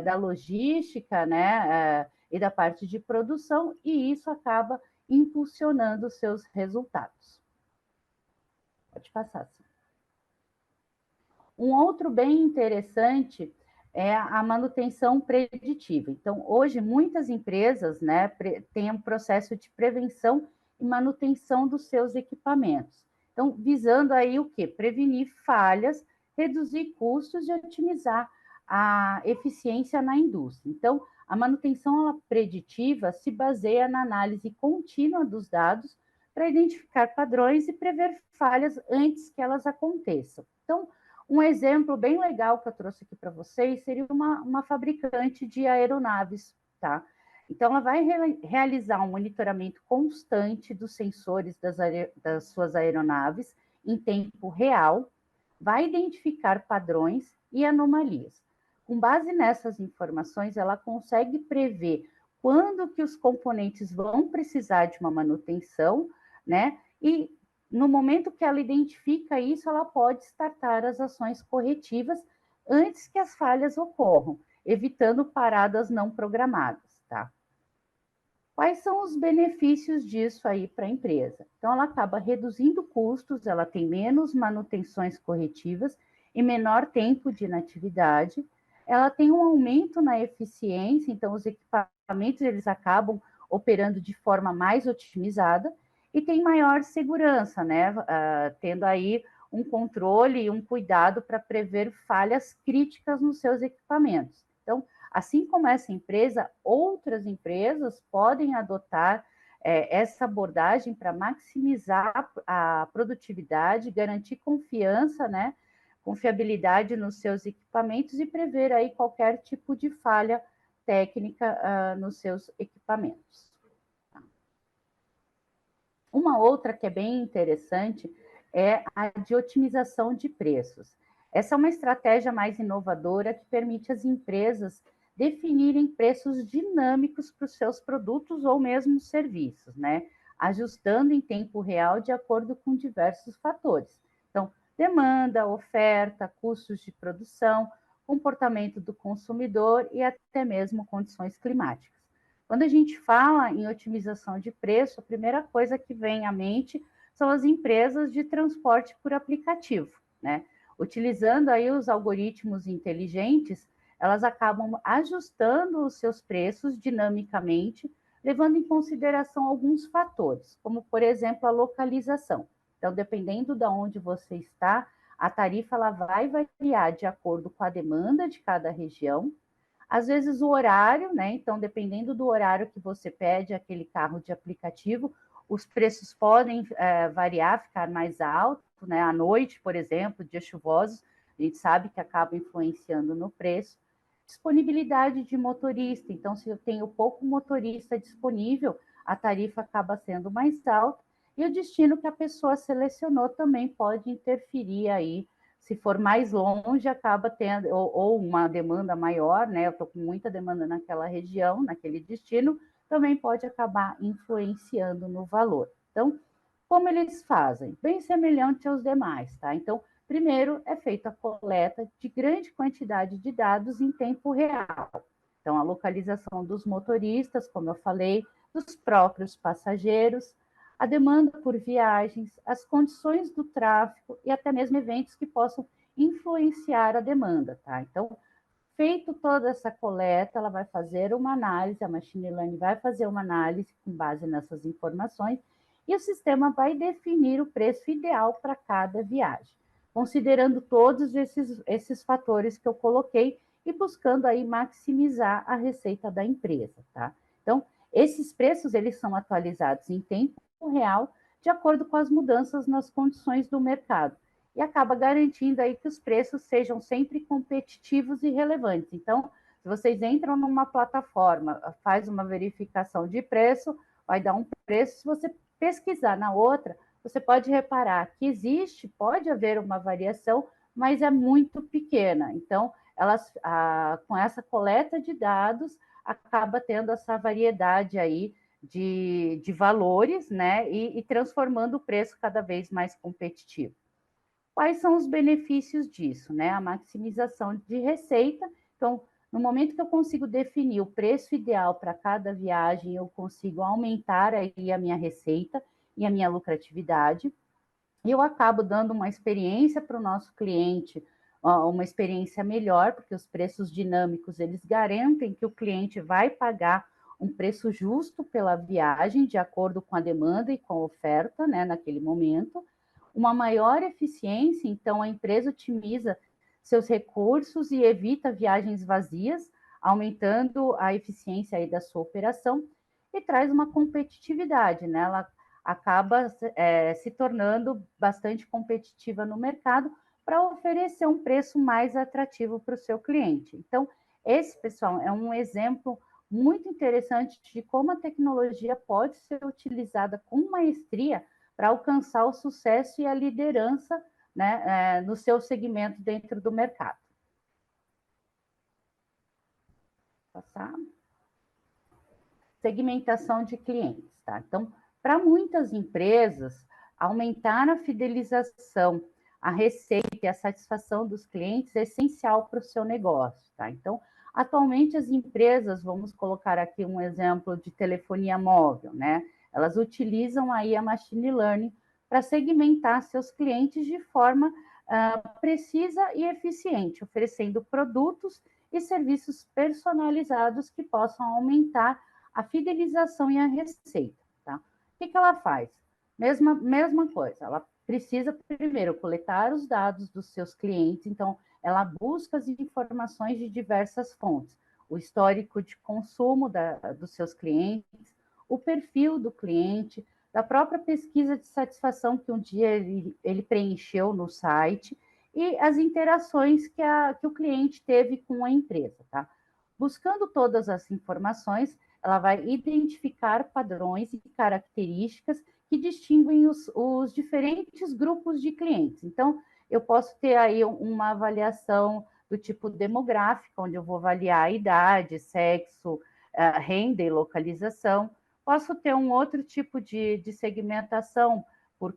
da logística, né, e da parte de produção, e isso acaba impulsionando os seus resultados. Pode passar, sim. Um outro bem interessante é a manutenção preditiva. Então, hoje, muitas empresas, né, têm um processo de prevenção e manutenção dos seus equipamentos. Então, visando aí o quê? Prevenir falhas, reduzir custos e otimizar a eficiência na indústria. Então, a manutenção preditiva se baseia na análise contínua dos dados para identificar padrões e prever falhas antes que elas aconteçam. Então, um exemplo bem legal que eu trouxe aqui para vocês seria uma fabricante de aeronaves, tá? Então, ela vai realizar um monitoramento constante dos sensores das suas aeronaves em tempo real, vai identificar padrões e anomalias. Com base nessas informações, ela consegue prever quando que os componentes vão precisar de uma manutenção, né? E no momento que ela identifica isso, ela pode startar as ações corretivas antes que as falhas ocorram, evitando paradas não programadas, tá? Quais são os benefícios disso aí para a empresa? Então, ela acaba reduzindo custos, ela tem menos manutenções corretivas e menor tempo de inatividade, ela tem um aumento na eficiência, então os equipamentos eles acabam operando de forma mais otimizada e tem maior segurança, né? Tendo aí um controle e um cuidado para prever falhas críticas nos seus equipamentos. Então, assim como essa empresa, outras empresas podem adotar essa abordagem para maximizar a produtividade, garantir confiança, né, confiabilidade nos seus equipamentos e prever aí qualquer tipo de falha técnica nos seus equipamentos. Uma outra que é bem interessante é a de otimização de preços. Essa é uma estratégia mais inovadora que permite às empresas definirem preços dinâmicos para os seus produtos ou mesmo serviços, né? Ajustando em tempo real de acordo com diversos fatores. Então, demanda, oferta, custos de produção, comportamento do consumidor e até mesmo condições climáticas. Quando a gente fala em otimização de preço, a primeira coisa que vem à mente são as empresas de transporte por aplicativo, né? Utilizando aí os algoritmos inteligentes, elas acabam ajustando os seus preços dinamicamente, levando em consideração alguns fatores, como, por exemplo, a localização. Então, dependendo de onde você está, a tarifa ela vai variar de acordo com a demanda de cada região, às vezes o horário, né? Então, dependendo do horário que você pede aquele carro de aplicativo, os preços podem variar, ficar mais alto, né? À noite, por exemplo, dias chuvosos, a gente sabe que acaba influenciando no preço. Disponibilidade de motorista, então, se eu tenho pouco motorista disponível, a tarifa acaba sendo mais alta, e o destino que a pessoa selecionou também pode interferir aí. Se for mais longe, acaba tendo, ou uma demanda maior, né? Eu estou com muita demanda naquela região, naquele destino, também pode acabar influenciando no valor. Então, como eles fazem? Bem semelhante aos demais, tá? Então, primeiro é feita a coleta de grande quantidade de dados em tempo real. Então, a localização dos motoristas, como eu falei, dos próprios passageiros, a demanda por viagens, as condições do tráfego e até mesmo eventos que possam influenciar a demanda, tá? Então, feito toda essa coleta, ela vai fazer uma análise, a machine learning vai fazer uma análise com base nessas informações e o sistema vai definir o preço ideal para cada viagem, considerando todos esses fatores que eu coloquei e buscando aí maximizar a receita da empresa, tá? Então, esses preços, eles são atualizados em tempo real, de acordo com as mudanças nas condições do mercado, e acaba garantindo aí que os preços sejam sempre competitivos e relevantes. Então, se vocês entram numa plataforma, faz uma verificação de preço, vai dar um preço, se você pesquisar na outra, você pode reparar que pode haver uma variação, mas é muito pequena. Então, com essa coleta de dados, acaba tendo essa variedade aí de valores, né? E transformando o preço cada vez mais competitivo. Quais são os benefícios disso, né? A maximização de receita. Então, no momento que eu consigo definir o preço ideal para cada viagem, eu consigo aumentar aí a minha receita e a minha lucratividade. E eu acabo dando uma experiência para o nosso cliente, uma experiência melhor, porque os preços dinâmicos, eles garantem que o cliente vai pagar um preço justo pela viagem, de acordo com a demanda e com a oferta, né, naquele momento. Uma maior eficiência, então a empresa otimiza seus recursos e evita viagens vazias, aumentando a eficiência aí da sua operação e traz uma competitividade, né? Ela acaba se tornando bastante competitiva no mercado para oferecer um preço mais atrativo para o seu cliente. Então, esse, pessoal, é um exemplo muito interessante de como a tecnologia pode ser utilizada com maestria para alcançar o sucesso e a liderança, né, no seu segmento dentro do mercado. Passar. Segmentação de clientes, tá? Então, para muitas empresas, aumentar a fidelização, a receita e a satisfação dos clientes é essencial para o seu negócio, tá? Então, atualmente as empresas, vamos colocar aqui um exemplo de telefonia móvel, né? Elas utilizam aí a machine learning para segmentar seus clientes de forma precisa e eficiente, oferecendo produtos e serviços personalizados que possam aumentar a fidelização e a receita, tá? O que ela faz? Mesma coisa, ela precisa primeiro coletar os dados dos seus clientes, então ela busca as informações de diversas fontes, o histórico de consumo dos seus clientes, o perfil do cliente, da própria pesquisa de satisfação que um dia ele preencheu no site e as interações que o cliente teve com a empresa, tá? Buscando todas as informações, ela vai identificar padrões e características que distinguem os diferentes grupos de clientes. Então, eu posso ter aí uma avaliação do tipo demográfica, onde eu vou avaliar a idade, sexo, renda e localização. Posso ter um outro tipo de segmentação por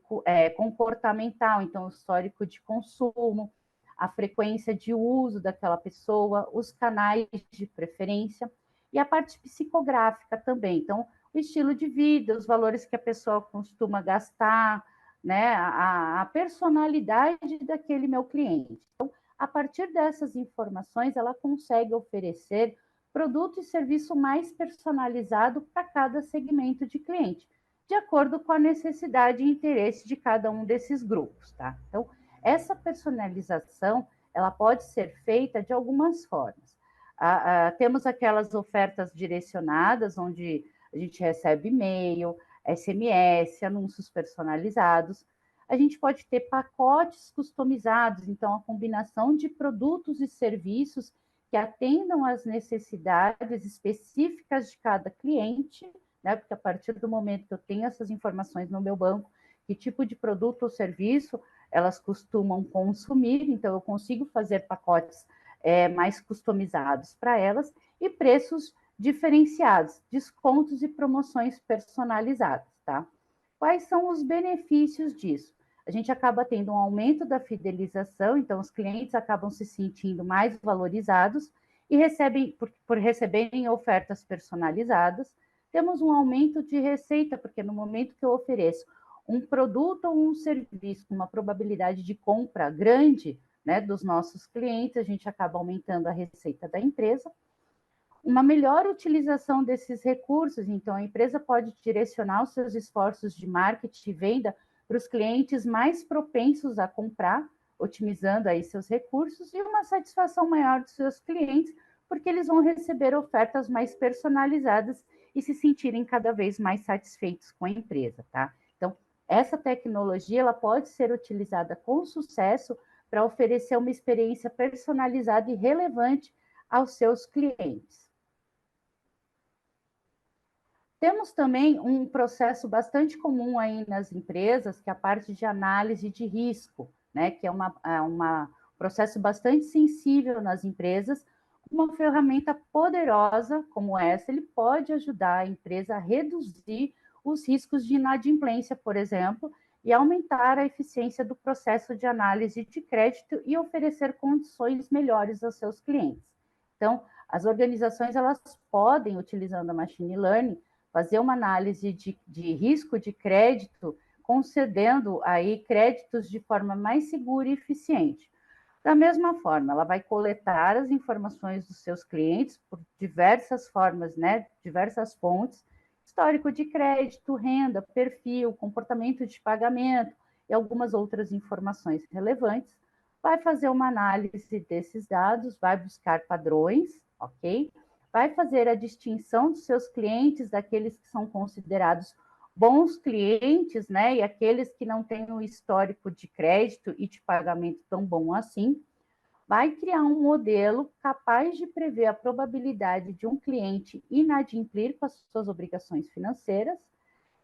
comportamental, então, o histórico de consumo, a frequência de uso daquela pessoa, os canais de preferência e a parte psicográfica também. Então, o estilo de vida, os valores que a pessoa costuma gastar, né, a personalidade daquele meu cliente. Então, a partir dessas informações, ela consegue oferecer produto e serviço mais personalizado para cada segmento de cliente, de acordo com a necessidade e interesse de cada um desses grupos, tá? Então, essa personalização, ela pode ser feita de algumas formas. Temos aquelas ofertas direcionadas, onde a gente recebe e-mail, SMS, anúncios personalizados. A gente pode ter pacotes customizados, então a combinação de produtos e serviços que atendam às necessidades específicas de cada cliente, né? Porque a partir do momento que eu tenho essas informações no meu banco, que tipo de produto ou serviço elas costumam consumir, então eu consigo fazer pacotes mais customizados para elas e preços diferenciados, descontos e promoções personalizadas, tá? Quais são os benefícios disso? A gente acaba tendo um aumento da fidelização, então os clientes acabam se sentindo mais valorizados e recebem, por receberem ofertas personalizadas, temos um aumento de receita, porque no momento que eu ofereço um produto ou um serviço com uma probabilidade de compra grande, né, dos nossos clientes, a gente acaba aumentando a receita da empresa. Uma melhor utilização desses recursos, então a empresa pode direcionar os seus esforços de marketing e venda para os clientes mais propensos a comprar, otimizando aí seus recursos, e uma satisfação maior dos seus clientes, porque eles vão receber ofertas mais personalizadas e se sentirem cada vez mais satisfeitos com a empresa, tá? Então, essa tecnologia ela pode ser utilizada com sucesso para oferecer uma experiência personalizada e relevante aos seus clientes. Temos também um processo bastante comum aí nas empresas, que é a parte de análise de risco, né? Que é um processo bastante sensível nas empresas. Uma ferramenta poderosa como essa, ele pode ajudar a empresa a reduzir os riscos de inadimplência, por exemplo, e aumentar a eficiência do processo de análise de crédito e oferecer condições melhores aos seus clientes. Então, as organizações elas podem, utilizando a machine learning, fazer uma análise de risco de crédito, concedendo aí créditos de forma mais segura e eficiente. Da mesma forma, ela vai coletar as informações dos seus clientes por diversas formas, né, diversas fontes, histórico de crédito, renda, perfil, comportamento de pagamento e algumas outras informações relevantes, vai fazer uma análise desses dados, vai buscar padrões, ok? Vai fazer a distinção dos seus clientes, daqueles que são considerados bons clientes, né, e aqueles que não têm um histórico de crédito e de pagamento tão bom assim, vai criar um modelo capaz de prever a probabilidade de um cliente inadimplir com as suas obrigações financeiras,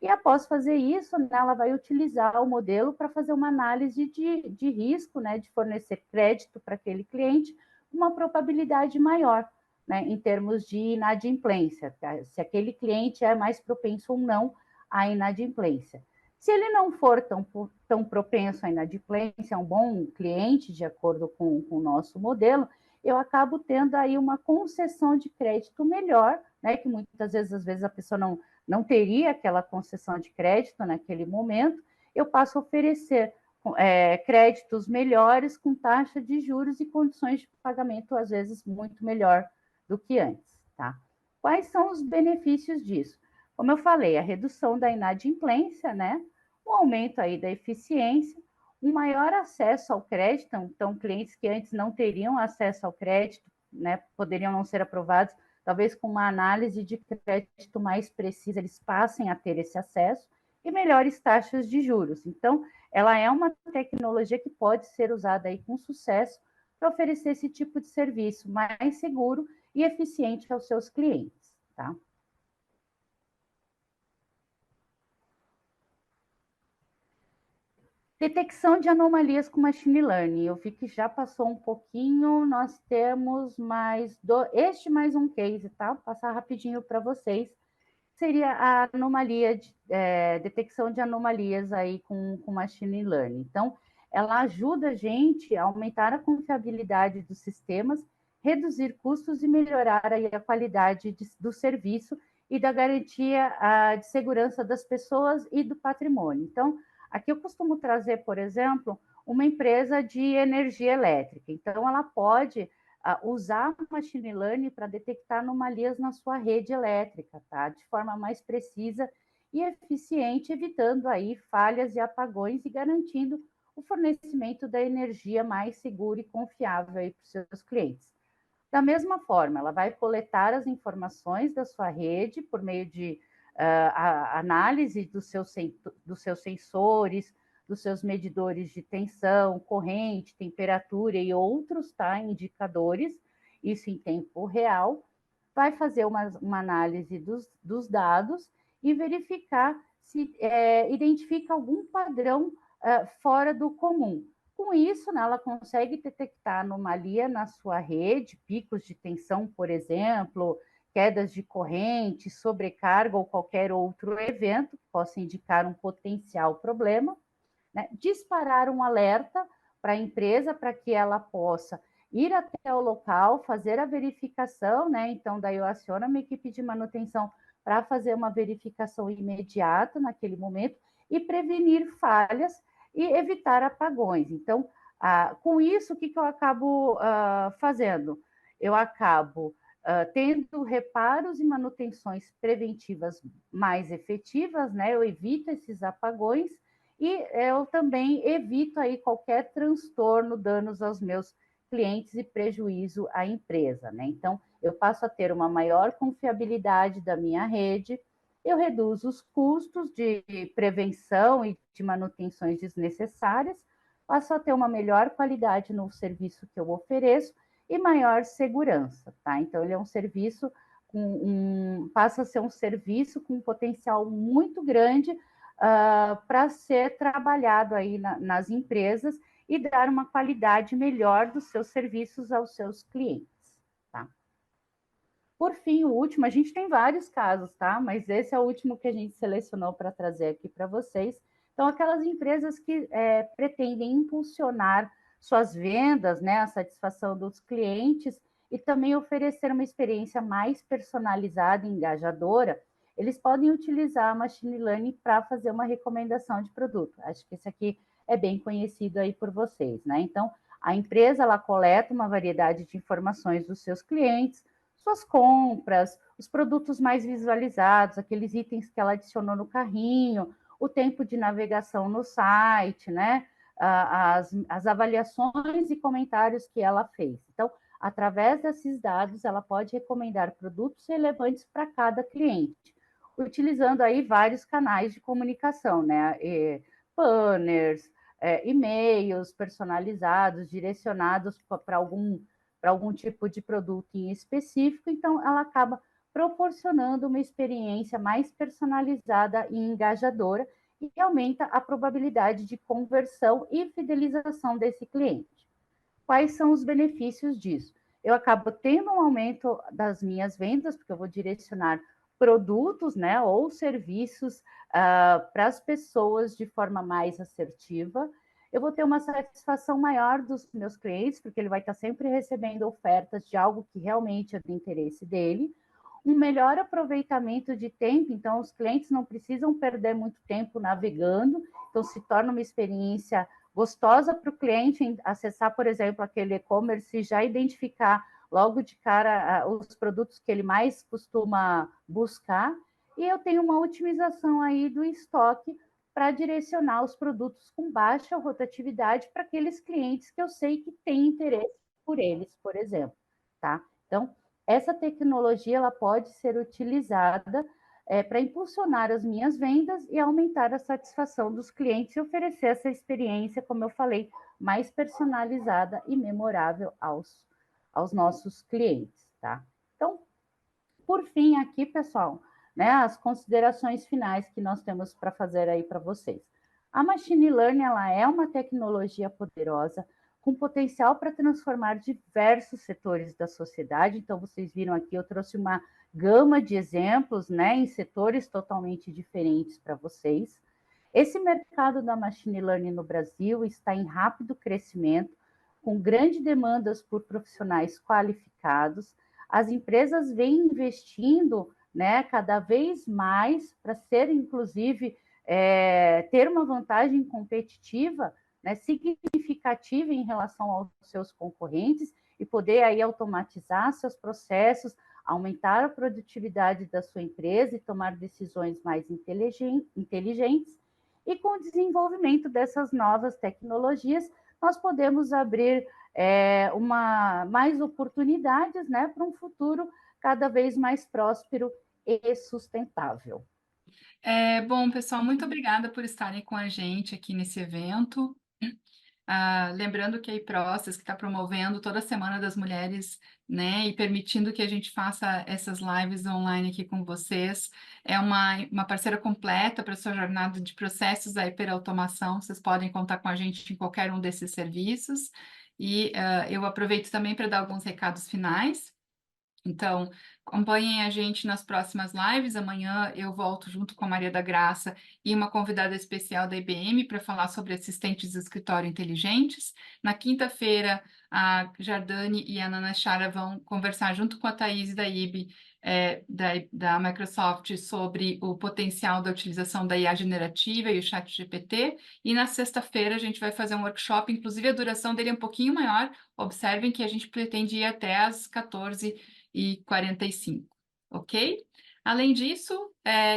e após fazer isso, né, ela vai utilizar o modelo para fazer uma análise de risco, né, de fornecer crédito para aquele cliente, uma probabilidade maior, né, em termos de inadimplência, tá? Se aquele cliente é mais propenso ou não à inadimplência. Se ele não for tão propenso à inadimplência, é um bom cliente, de acordo com o nosso modelo, eu acabo tendo aí uma concessão de crédito melhor, né, que muitas vezes, às vezes, a pessoa não teria aquela concessão de crédito naquele momento, eu passo a oferecer créditos melhores com taxa de juros e condições de pagamento, às vezes, muito melhor do que antes, tá? Quais são os benefícios disso? Como eu falei, a redução da inadimplência, né? O aumento aí da eficiência, um maior acesso ao crédito, então clientes que antes não teriam acesso ao crédito, né, poderiam não ser aprovados, talvez com uma análise de crédito mais precisa, eles passem a ter esse acesso, e melhores taxas de juros. Então, ela é uma tecnologia que pode ser usada aí com sucesso para oferecer esse tipo de serviço mais seguro e eficiente aos seus clientes, tá? Detecção de anomalias com machine learning. Eu vi que já passou um pouquinho, nós temos mais um case, tá? Vou passar rapidinho para vocês. Seria a anomalia, detecção de anomalias aí com machine learning. Então, ela ajuda a gente a aumentar a confiabilidade dos sistemas, reduzir custos e melhorar aí a qualidade do serviço e da garantia de segurança das pessoas e do patrimônio. Então, aqui eu costumo trazer, por exemplo, uma empresa de energia elétrica. Então, ela pode usar machine learning para detectar anomalias na sua rede elétrica, tá? De forma mais precisa e eficiente, evitando aí falhas e apagões e garantindo o fornecimento da energia mais segura e confiável aí para os seus clientes. Da mesma forma, ela vai coletar as informações da sua rede por meio de análise dos seus sensores, dos seus medidores de tensão, corrente, temperatura e outros, tá, indicadores, isso em tempo real, vai fazer uma análise dos dados e verificar se identifica algum padrão fora do comum. Com isso, né, ela consegue detectar anomalia na sua rede, picos de tensão, por exemplo, quedas de corrente, sobrecarga ou qualquer outro evento que possa indicar um potencial problema, né? Disparar um alerta para a empresa para que ela possa ir até o local, fazer a verificação, né? Então, daí eu aciono a minha equipe de manutenção para fazer uma verificação imediata naquele momento e prevenir falhas e evitar apagões. Então, com isso, o que eu acabo fazendo? Eu acabo tendo reparos e manutenções preventivas mais efetivas, né? Eu evito esses apagões e eu também evito aí qualquer transtorno, danos aos meus clientes e prejuízo à empresa, né? Então, eu passo a ter uma maior confiabilidade da minha rede, eu reduzo os custos de prevenção e de manutenções desnecessárias, passo a ter uma melhor qualidade no serviço que eu ofereço e maior segurança, tá? Então, ele é um serviço passa a ser um serviço com um potencial muito grande para ser trabalhado aí nas empresas e dar uma qualidade melhor dos seus serviços aos seus clientes, tá? Por fim, o último, a gente tem vários casos, tá? Mas esse é o último que a gente selecionou para trazer aqui para vocês. Então, aquelas empresas que pretendem impulsionar suas vendas, né, a satisfação dos clientes e também oferecer uma experiência mais personalizada e engajadora, eles podem utilizar a machine learning para fazer uma recomendação de produto. Acho que esse aqui é bem conhecido aí por vocês, né? Então, a empresa ela coleta uma variedade de informações dos seus clientes, suas compras, os produtos mais visualizados, aqueles itens que ela adicionou no carrinho, o tempo de navegação no site, né? As avaliações e comentários que ela fez. Então, através desses dados, ela pode recomendar produtos relevantes para cada cliente, utilizando aí vários canais de comunicação, né? Banners, e-mails personalizados, direcionados para algum tipo de produto em específico, então ela acaba proporcionando uma experiência mais personalizada e engajadora e aumenta a probabilidade de conversão e fidelização desse cliente. Quais são os benefícios disso? Eu acabo tendo um aumento das minhas vendas, porque eu vou direcionar produtos, né, ou serviços para as pessoas de forma mais assertiva. Eu vou ter uma satisfação maior dos meus clientes, porque ele vai estar sempre recebendo ofertas de algo que realmente é do interesse dele. Um melhor aproveitamento de tempo, então os clientes não precisam perder muito tempo navegando, então se torna uma experiência gostosa para o cliente acessar, por exemplo, aquele e-commerce e já identificar logo de cara os produtos que ele mais costuma buscar. E eu tenho uma otimização aí do estoque para direcionar os produtos com baixa rotatividade para aqueles clientes que eu sei que têm interesse por eles, por exemplo, tá? Então, essa tecnologia ela pode ser utilizada para impulsionar as minhas vendas e aumentar a satisfação dos clientes e oferecer essa experiência, como eu falei, mais personalizada e memorável aos nossos clientes, tá? Então, por fim, aqui, pessoal, né, as considerações finais que nós temos para fazer aí para vocês. A Machine Learning ela é uma tecnologia poderosa com potencial para transformar diversos setores da sociedade. Então, vocês viram aqui, eu trouxe uma gama de exemplos, né, em setores totalmente diferentes para vocês. Esse mercado da Machine Learning no Brasil está em rápido crescimento, com grandes demandas por profissionais qualificados. As empresas vêm investindo, né, cada vez mais para ser, inclusive, ter uma vantagem competitiva, né, significativa em relação aos seus concorrentes e poder aí automatizar seus processos, aumentar a produtividade da sua empresa e tomar decisões mais inteligentes. E com o desenvolvimento dessas novas tecnologias, nós podemos abrir mais oportunidades, né, para um futuro cada vez mais próspero e sustentável. Bom, pessoal, muito obrigada por estarem com a gente aqui nesse evento. Lembrando que a iProcess, que está promovendo toda a Semana das Mulheres, né, e permitindo que a gente faça essas lives online aqui com vocês, é uma parceira completa para a sua jornada de processos da hiperautomação. Vocês podem contar com a gente em qualquer um desses serviços. E eu aproveito também para dar alguns recados finais. Então, acompanhem a gente nas próximas lives. Amanhã eu volto junto com a Maria da Graça e uma convidada especial da IBM para falar sobre assistentes de escritório inteligentes. Na quinta-feira, a Jardane e a Nana Chara vão conversar junto com a Thaís da IB, da Microsoft, sobre o potencial da utilização da IA generativa e o chat GPT. E na sexta-feira a gente vai fazer um workshop, inclusive a duração dele é um pouquinho maior. Observem que a gente pretende ir até às 14h45, ok? Além disso,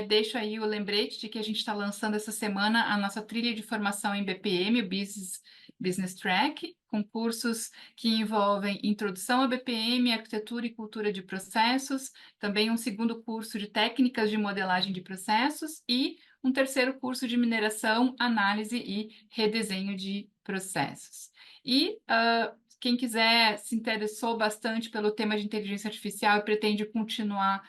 deixo aí o lembrete de que a gente está lançando essa semana a nossa trilha de formação em BPM, o Business Track, com cursos que envolvem introdução a BPM, arquitetura e cultura de processos, também um segundo curso de técnicas de modelagem de processos e um terceiro curso de mineração, análise e redesenho de processos. E quem quiser, se interessou bastante pelo tema de inteligência artificial e pretende continuar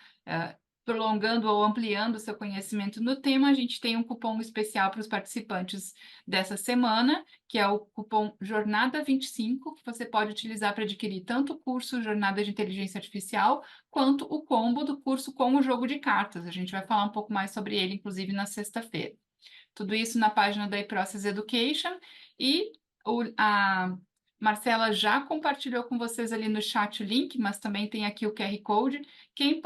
prolongando ou ampliando o seu conhecimento no tema, a gente tem um cupom especial para os participantes dessa semana, que é o cupom Jornada25, que você pode utilizar para adquirir tanto o curso Jornada de Inteligência Artificial, quanto o combo do curso com o jogo de cartas. A gente vai falar um pouco mais sobre ele, inclusive, na sexta-feira. Tudo isso na página da iProcess Education e a Marcela já compartilhou com vocês ali no chat o link, mas também tem aqui o QR Code. Quem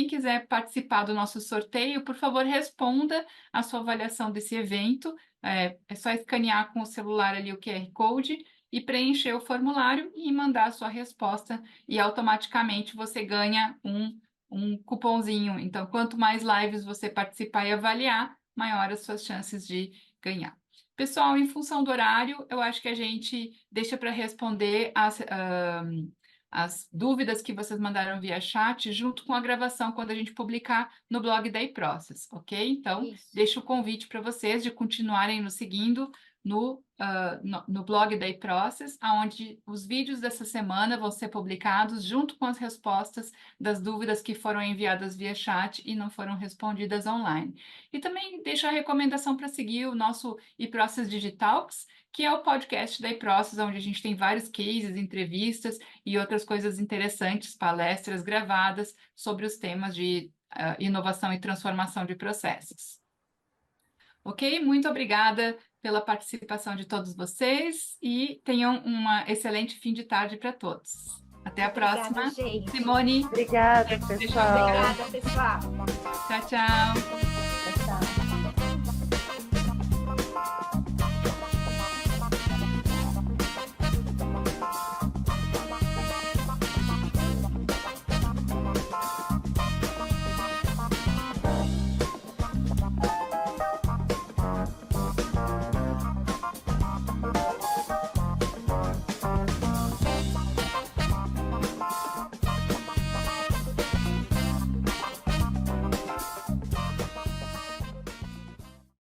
quiser participar do nosso sorteio, por favor, responda a sua avaliação desse evento. É só escanear com o celular ali o QR Code e preencher o formulário e mandar a sua resposta, e automaticamente você ganha um cupomzinho. Então, quanto mais lives você participar e avaliar, maior as suas chances de ganhar. Pessoal, em função do horário, eu acho que a gente deixa para responder as dúvidas que vocês mandaram via chat, junto com a gravação, quando a gente publicar no blog da iProcess, ok? Então, Isso. deixo o convite para vocês de continuarem nos seguindo no blog da eProcess, onde os vídeos dessa semana vão ser publicados junto com as respostas das dúvidas que foram enviadas via chat e não foram respondidas online. E também deixo a recomendação para seguir o nosso eProcess Digitalks, que é o podcast da eProcess, onde a gente tem vários cases, entrevistas e outras coisas interessantes, palestras gravadas sobre os temas de inovação e transformação de processos. Ok? Muito obrigada pela participação de todos vocês e tenham um excelente fim de tarde para todos. Até a Obrigada, próxima. gente. Simone. Obrigada, pessoal. Obrigada, pessoal. Tchau, tchau. Tchau, tchau.